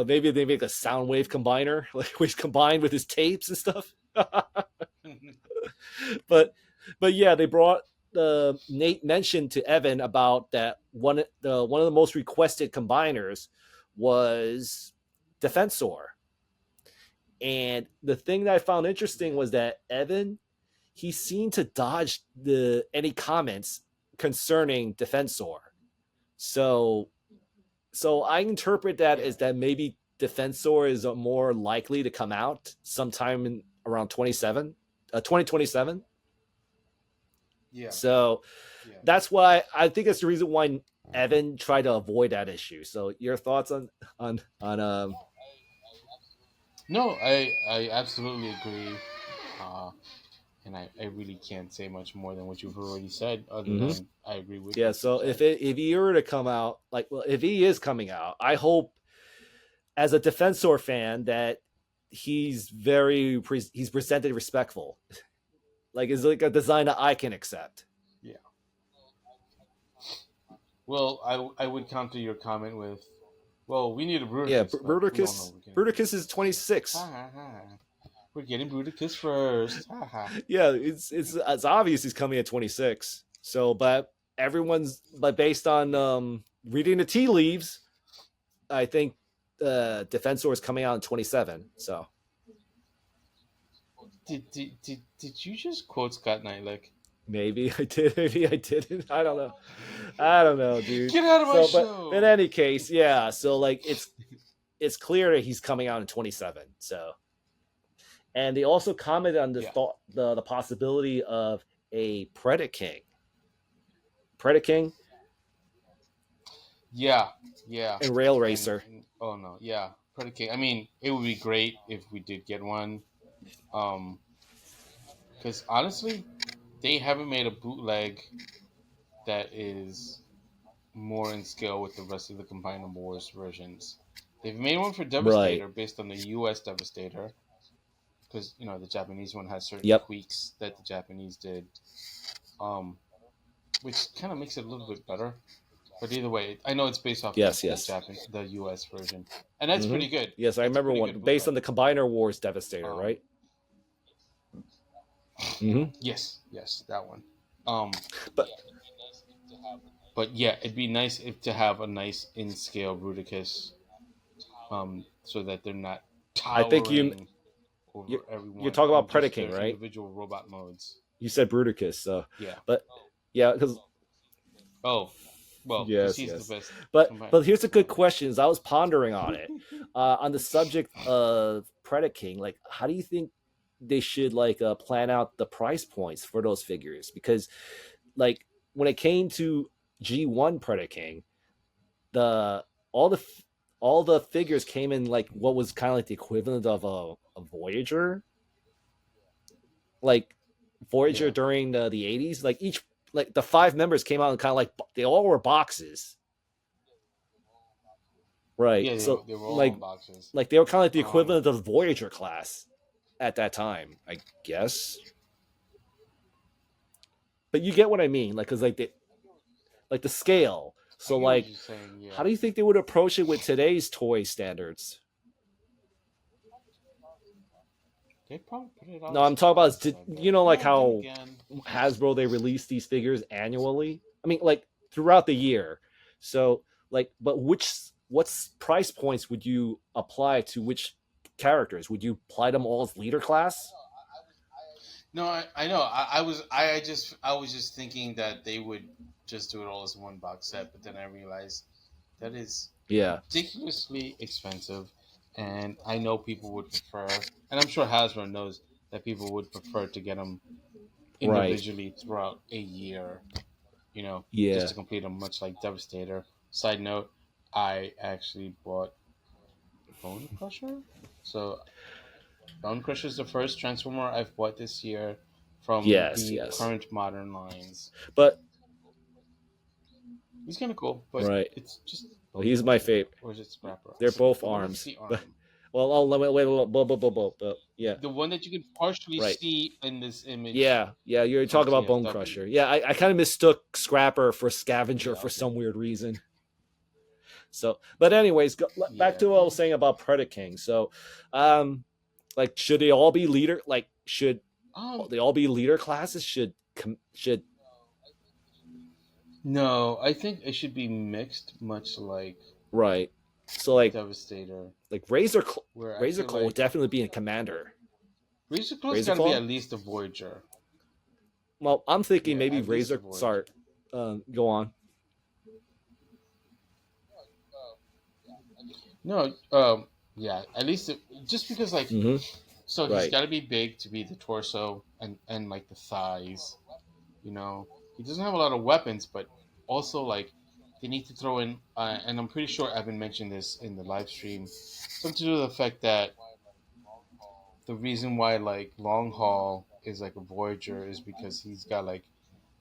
Maybe they make a sound wave combiner like he's combined with his tapes and stuff. but yeah, they brought Nate mentioned to Evan about that one of the most requested combiners was Defensor. And the thing that I found interesting was that Evan, he seemed to dodge the any comments concerning Defensor. So I interpret that
Yeah.
as that maybe Defensor is more likely to come out sometime in around 2027.
Yeah.
So
Yeah.
that's why I think it's the reason why Evan tried to avoid that issue. So your thoughts on
No, I absolutely agree. Uh, and I really can't say much more than what you've already said, other
mhm.
than I agree with
Yeah,
what you've
so
said.
if he were to come out, like, well, if he is coming out, I hope as a Defensor fan that he's presented respectful, like is like a design that I can accept.
Yeah. Well, I would counter your comment with, well, we need a
Yeah,
Bruticus, but we all know
Bruticus
we're getting
Bruticus
Bruticus.
is 26.
Ha ha ha. We're getting Bruticus first. Ha ha.
Yeah, it's obvious he's coming at 26. So, but based on reading the tea leaves, I think Defensor is coming out in 27. So
Did you just quote Scott Knight? Like,
maybe I did, maybe I didn't. I don't know, dude.
get out of my
So, but in
show!
any case, yeah. So like it's clear that he's coming out in 27. So And they also commented on the
Yeah.
thought, the possibility of a Predaking. Predaking
Yeah. Yeah.
and Rail
And,
Racer.
oh no, yeah, predicate. I mean, it would be great if we did get one. Um, because honestly, they haven't made a bootleg that is more in scale with the rest of the Combined Wars versions. They've made one for
Right.
Devastator based on the U.S. Devastator, because the Japanese one has certain
Yep.
tweaks that the Japanese did, um, which kind of makes it a little bit better. But either way, I know it's based off
Yes. Yes.
the U.S. version, and that's
Hmm.
pretty good.
Yes, I
That's a
remember
pretty
one
good
based on
bootleg.
the Combiner Wars Devastator,
Um,
right? Hmm.
yes, yes, that one. Um,
But
but yeah, it'd be nice if to have a nice in scale Bruticus, so that they're not
I think
towering
you
over
you're
everyone
talking
in
about
just
Predaking,
their
right?
individual robot modes.
You said Bruticus, so
Yeah.
but yeah, because
Oh, well, because
yes,
he's the
yes.
best
But
combiner.
here's a good
So
question. As I was pondering on it, on the subject of Predaking, like how do you think they should like plan out the price points for those figures? Because like when it came to G1 Predaking, the all the all the figures came in like what was kind of like the equivalent of a Voyager, like Voyager
yeah,
during the 80s. Like each like the five members came out and kind of like they all were boxes, right?
yeah,
So
they were all in boxes.
like they were kind of like the
Um,
equivalent of the Voyager class at that time, I guess. But you get what I mean, like because like the scale.
I
So
get what
like,
you're saying.
how
Yeah,
do you think they would approach it with today's toy standards?
they probably put it
No,
out
I'm talking about
twice. I bet.
you know like
Well, then
how
again,
Hasbro they release these figures annually. I mean like throughout the year. So like, but what's price points would you apply to which characters? Would you apply them all as leader class?
no, I know. I was just thinking that they would just do it all as one box set, but then I realized that is
Yeah.
ridiculously expensive, and I know people would prefer, and I'm sure Hasbro knows that people would prefer to get them
Right.
individually throughout a year, just
Yeah.
to complete them, much like Devastator. Side note, I actually bought Bone Crusher. So Bone Crusher is the first Transformer I've bought this year from
Yes.
the
Yes.
current modern lines.
But
He's kind of cool, but
right.
it's just
Well,
Bone
he's my
Crusher.
favorite.
Or is it Scrapper?
They're both
I wonder if it's
arms.
the
But
arm.
well, oh, wait, yeah.
The one that you can partially
Right.
see in this image
Yeah, yeah, you're
from
talking about Bone
TFW.
Crusher. Yeah, I kind of mistook Scrapper for Scavenger
Yeah,
for
okay.
some weird reason. So, but anyways, back
Yeah.
to what I was saying about Predaking. So, um, like, should they all be leader? Like, should
Um,
they all be leader classes? Should
no, I think it should be mixed, much like
right? So
Devastator,
like
where I
Razor
feel
Cole would
like
definitely be a commander.
Grayskull's
Razor
got to be
Claw.
at least a Voyager.
Well, I'm thinking
Yeah,
maybe
at least a
Razor.
Voyager.
Sorry, go on.
No, yeah, at least just because like,
Mm-hmm.
so he's
Right.
got to be big to be the torso and like the thighs. He doesn't have a lot of weapons, but also like they need to throw in, and I'm pretty sure Evan mentioned this in the live stream, something to do with the fact that the reason why like Long Haul is like a Voyager is because he's got like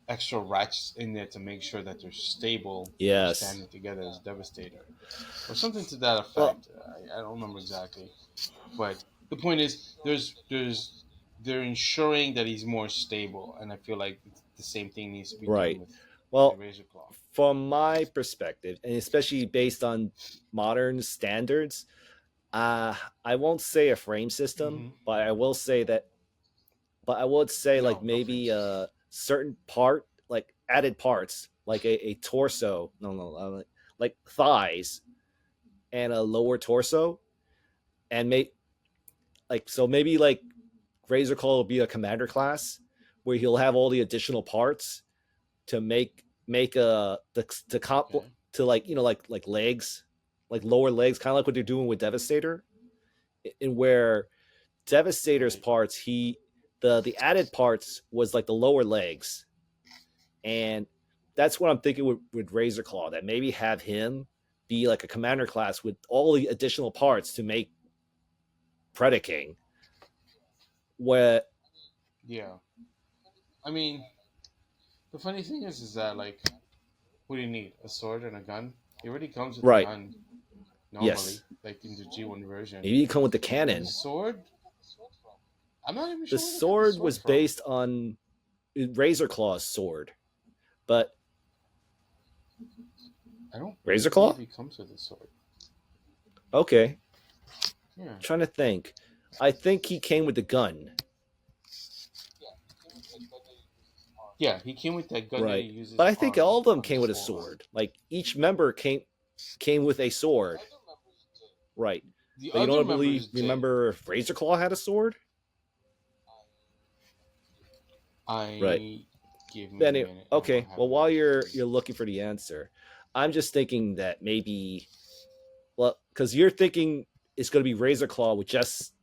extra ratchets in there to make sure that they're stable when they're
Yes.
standing together as Devastator, or something to that
Well,
effect. I don't remember exactly, but the point is, they're ensuring that he's more stable, and I feel like the same thing needs to be done
right.
with the
Well,
Razor Claw.
from my perspective, and especially based on modern standards, uh, I won't say a frame system,
Mm-hmm.
but I will say that. But I would say like
No, no frame
maybe
system.
a certain part, like added parts, like a torso. No, no, like thighs and a lower torso, and like so maybe like Razor Claw will be a commander class where he'll have all the additional parts to make a to comp
Okay.
to like like legs, like lower legs, kind of like what they're doing with Devastator, in where Devastator's
Right.
parts, the added parts was like the lower legs, and that's what I'm thinking with Razor Claw. That maybe have him be like a commander class with all the additional parts to make Predaking. Where
Yeah. I mean, the funny thing is that like, what do you need? A sword and a gun? He already comes with a
right,
gun
yes,
normally, like in the G1 version.
maybe you come with the
And the
cannon.
sword, I'm not even
The
sure where they got the
sword
sword
was
from.
based on Razor Claw's sword, but
I don't
Razor
believe
Claw.
he comes with a sword.
Okay,
Yeah.
trying to think. I think he came with the gun.
Yeah, he came with that gun that he
Right. But
uses
I think all of them
on his
came with a
forearm.
sword. Like each member came with a sword. Right.
The
But you
other
don't
members did.
remember if Razor Claw had a sword? Right.
I give me a
Then
minute and we'll
okay.
have
Well,
a look.
while you're looking for the answer, I'm just thinking that maybe because you're thinking it's going to be Razor Claw with just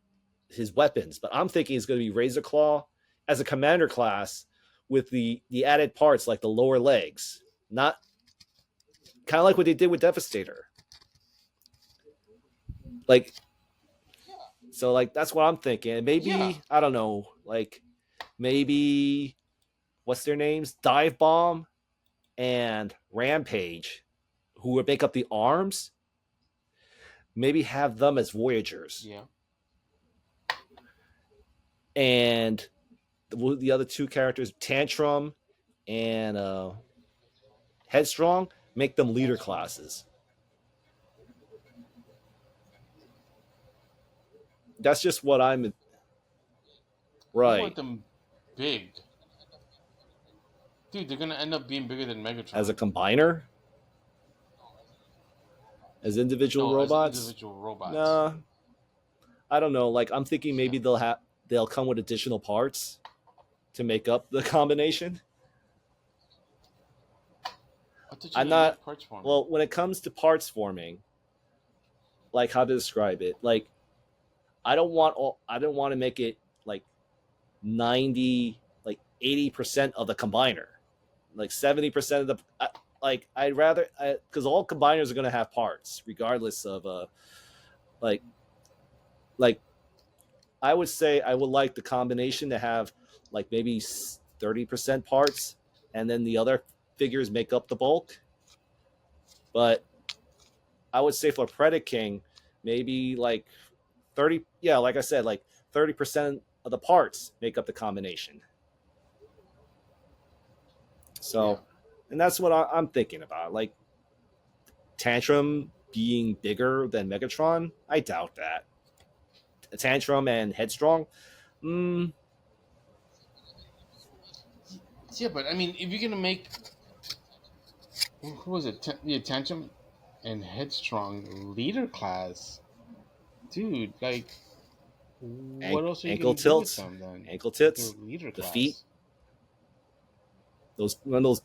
his weapons, but I'm thinking it's going to be Razor Claw as a commander class with the added parts like the lower legs, not kind of like what they did with Devastator. Like so, like that's what I'm thinking.
Yeah.
Maybe I don't know, like maybe what's their names? Dive Bomb and Rampage, who would make up the arms. Maybe have them as Voyagers,
Yeah.
and the other two characters, Tantrum and Headstrong, make them leader classes. That's just what I'm
I want
right
them big. Dude, they're gonna end up being bigger than
as a
Megatron.
combiner, as individual
No, as
robots.
individual robots.
Nah, I don't know. Like I'm thinking
Yeah.
maybe they'll come with additional parts to make up the combination.
I thought you
I'm
didn't
not
like parts forming.
well when it comes to parts forming, like how to describe it. Like I don't want to make it like 90 like 80% of the combiner. Like 70% of the like I'd rather because all combiners are going to have parts regardless of like like I would say I would like the combination to have like maybe 30% parts and then the other figures make up the bulk. But I would say for Predaking, maybe like 30, yeah, like I said, like 30% of the parts make up the combination.
Yeah.
So, and that's what I'm thinking about. Like Tantrum being bigger than Megatron, I doubt that. Tantrum and Headstrong, mm,
Yeah, but I mean, if you're gonna make who was it? Yeah, Tantrum and Headstrong leader class, dude. Like, what else are you
ankle
gonna do with
tilts,
them then?
ankle
If they're
tits,
leader
the feet,
class.
those one of those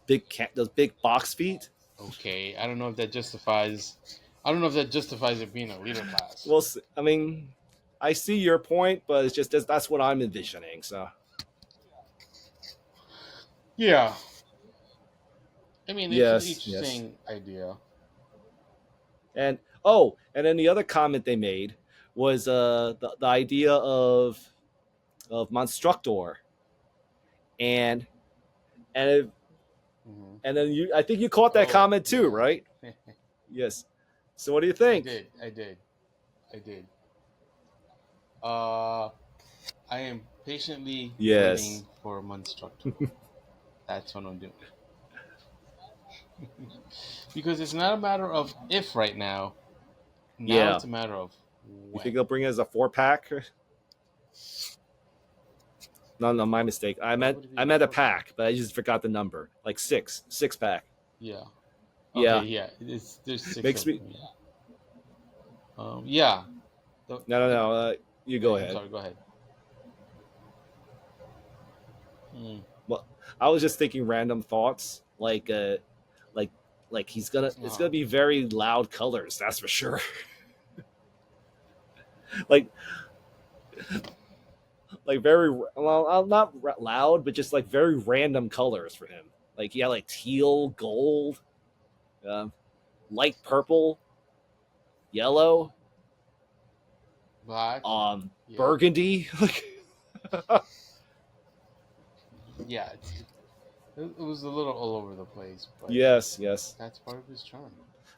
big box feet.
Okay, I don't know if that justifies. I don't know if that justifies it being a leader class.
Well, I mean, I see your point, but it's just that's what I'm envisioning. So
Yeah, I mean, it's an
yes, yes,
interesting idea.
and oh, and then the other comment they made was the idea of Monstructor, and and it,
Hmm.
and then I think you caught that
Oh
comment too,
yeah,
right? Yes. So what do you
I
think?
did, I did, I did. Uh, I am patiently
Yes.
waiting for Monstructor. That's what I'm doing. Because it's not a matter of if right now. Now
Yeah.
it's a matter of
You think
when.
they'll bring it as a 4 pack? No, no, my mistake.
Why would it be
I
a
meant a
4 pack?
pack, but I just forgot the number. Like six pack.
Yeah. Okay.
Yeah.
Yeah. There's six
Makes
of
me
them. Yeah. Yeah. The,
no no
I,
no. You go
yeah. I'm
ahead.
sorry. Go ahead. Mm.
Well, I was just thinking random thoughts, like like it's
Uh-huh.
gonna be very loud colors. That's for sure. Like like very well, not loud, but just like very random colors for him. Like he had like teal, gold, um, light purple, yellow,
Black. Yep.
burgundy.
Yeah. It was a little all over the place, but
Yes, yes.
that's part of his charm.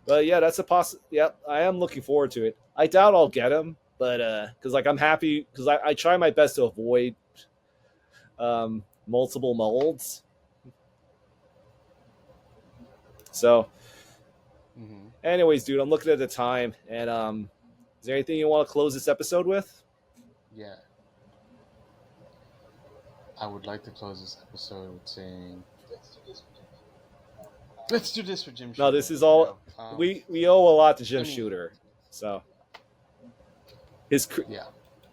But yeah, that's a Yeah, I am looking forward to it. I doubt I'll get him, but because like I'm happy because I try my best to avoid multiple molds. So,
Hmm.
anyways, dude, I'm looking at the time, and is there anything you want to close this episode with?
Yeah. I would like to close this episode with saying, let's do this for Jim
No,
Shooter.
this is all we owe a lot to Jim
I mean,
Shooter. So his
yeah,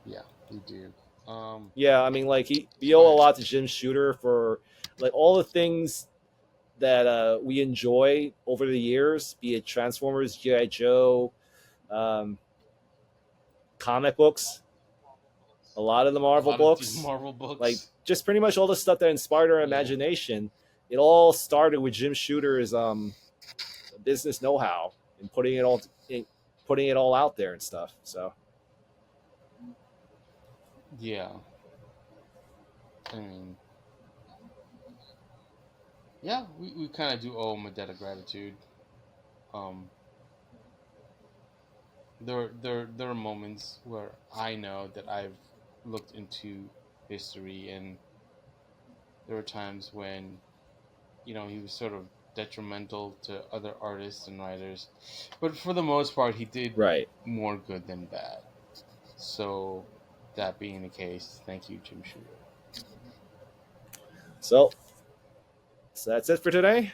yeah, we do.
yeah, I mean like we
Go
owe a
ahead.
lot to Jim Shooter for like all the things that we enjoy over the years, be it Transformers, GI Joe, um, comic books, a lot of the
A
Marvel
lot of these
books,
Marvel
like
books.
just pretty much all the stuff that inspired our
Yeah,
imagination. It all started with Jim Shooter's business know-how and putting it all out there and stuff. So
yeah. I mean, yeah, we kind of do owe him a debt of gratitude. Um, there are moments where I know that I've looked into history, and there were times when he was sort of detrimental to other artists and writers, but for the most part, he did
right.
more good than bad. So, that being the case, thank you, Jim Shooter.
So that's it for today.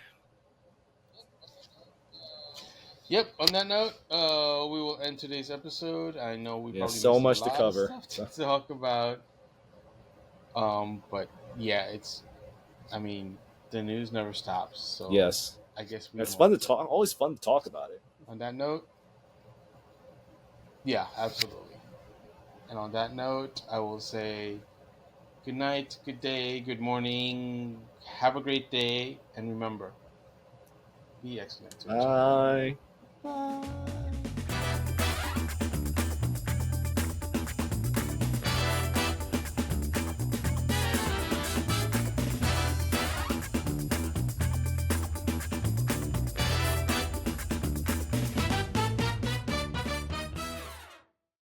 Yep. On that note, we will end today's episode. I know we
Yeah,
probably
so
missed a
much to
lot of
cover.
stuff
So
to talk about. But yeah, I mean, the news never stops. So
yes,
I guess we
it's
won't.
fun to talk. Always fun to talk about it.
On that note, yeah, absolutely. And on that note, I will say good night, good day, good morning. Have a great day, and remember, be excellent to each other.
Bye. Bye.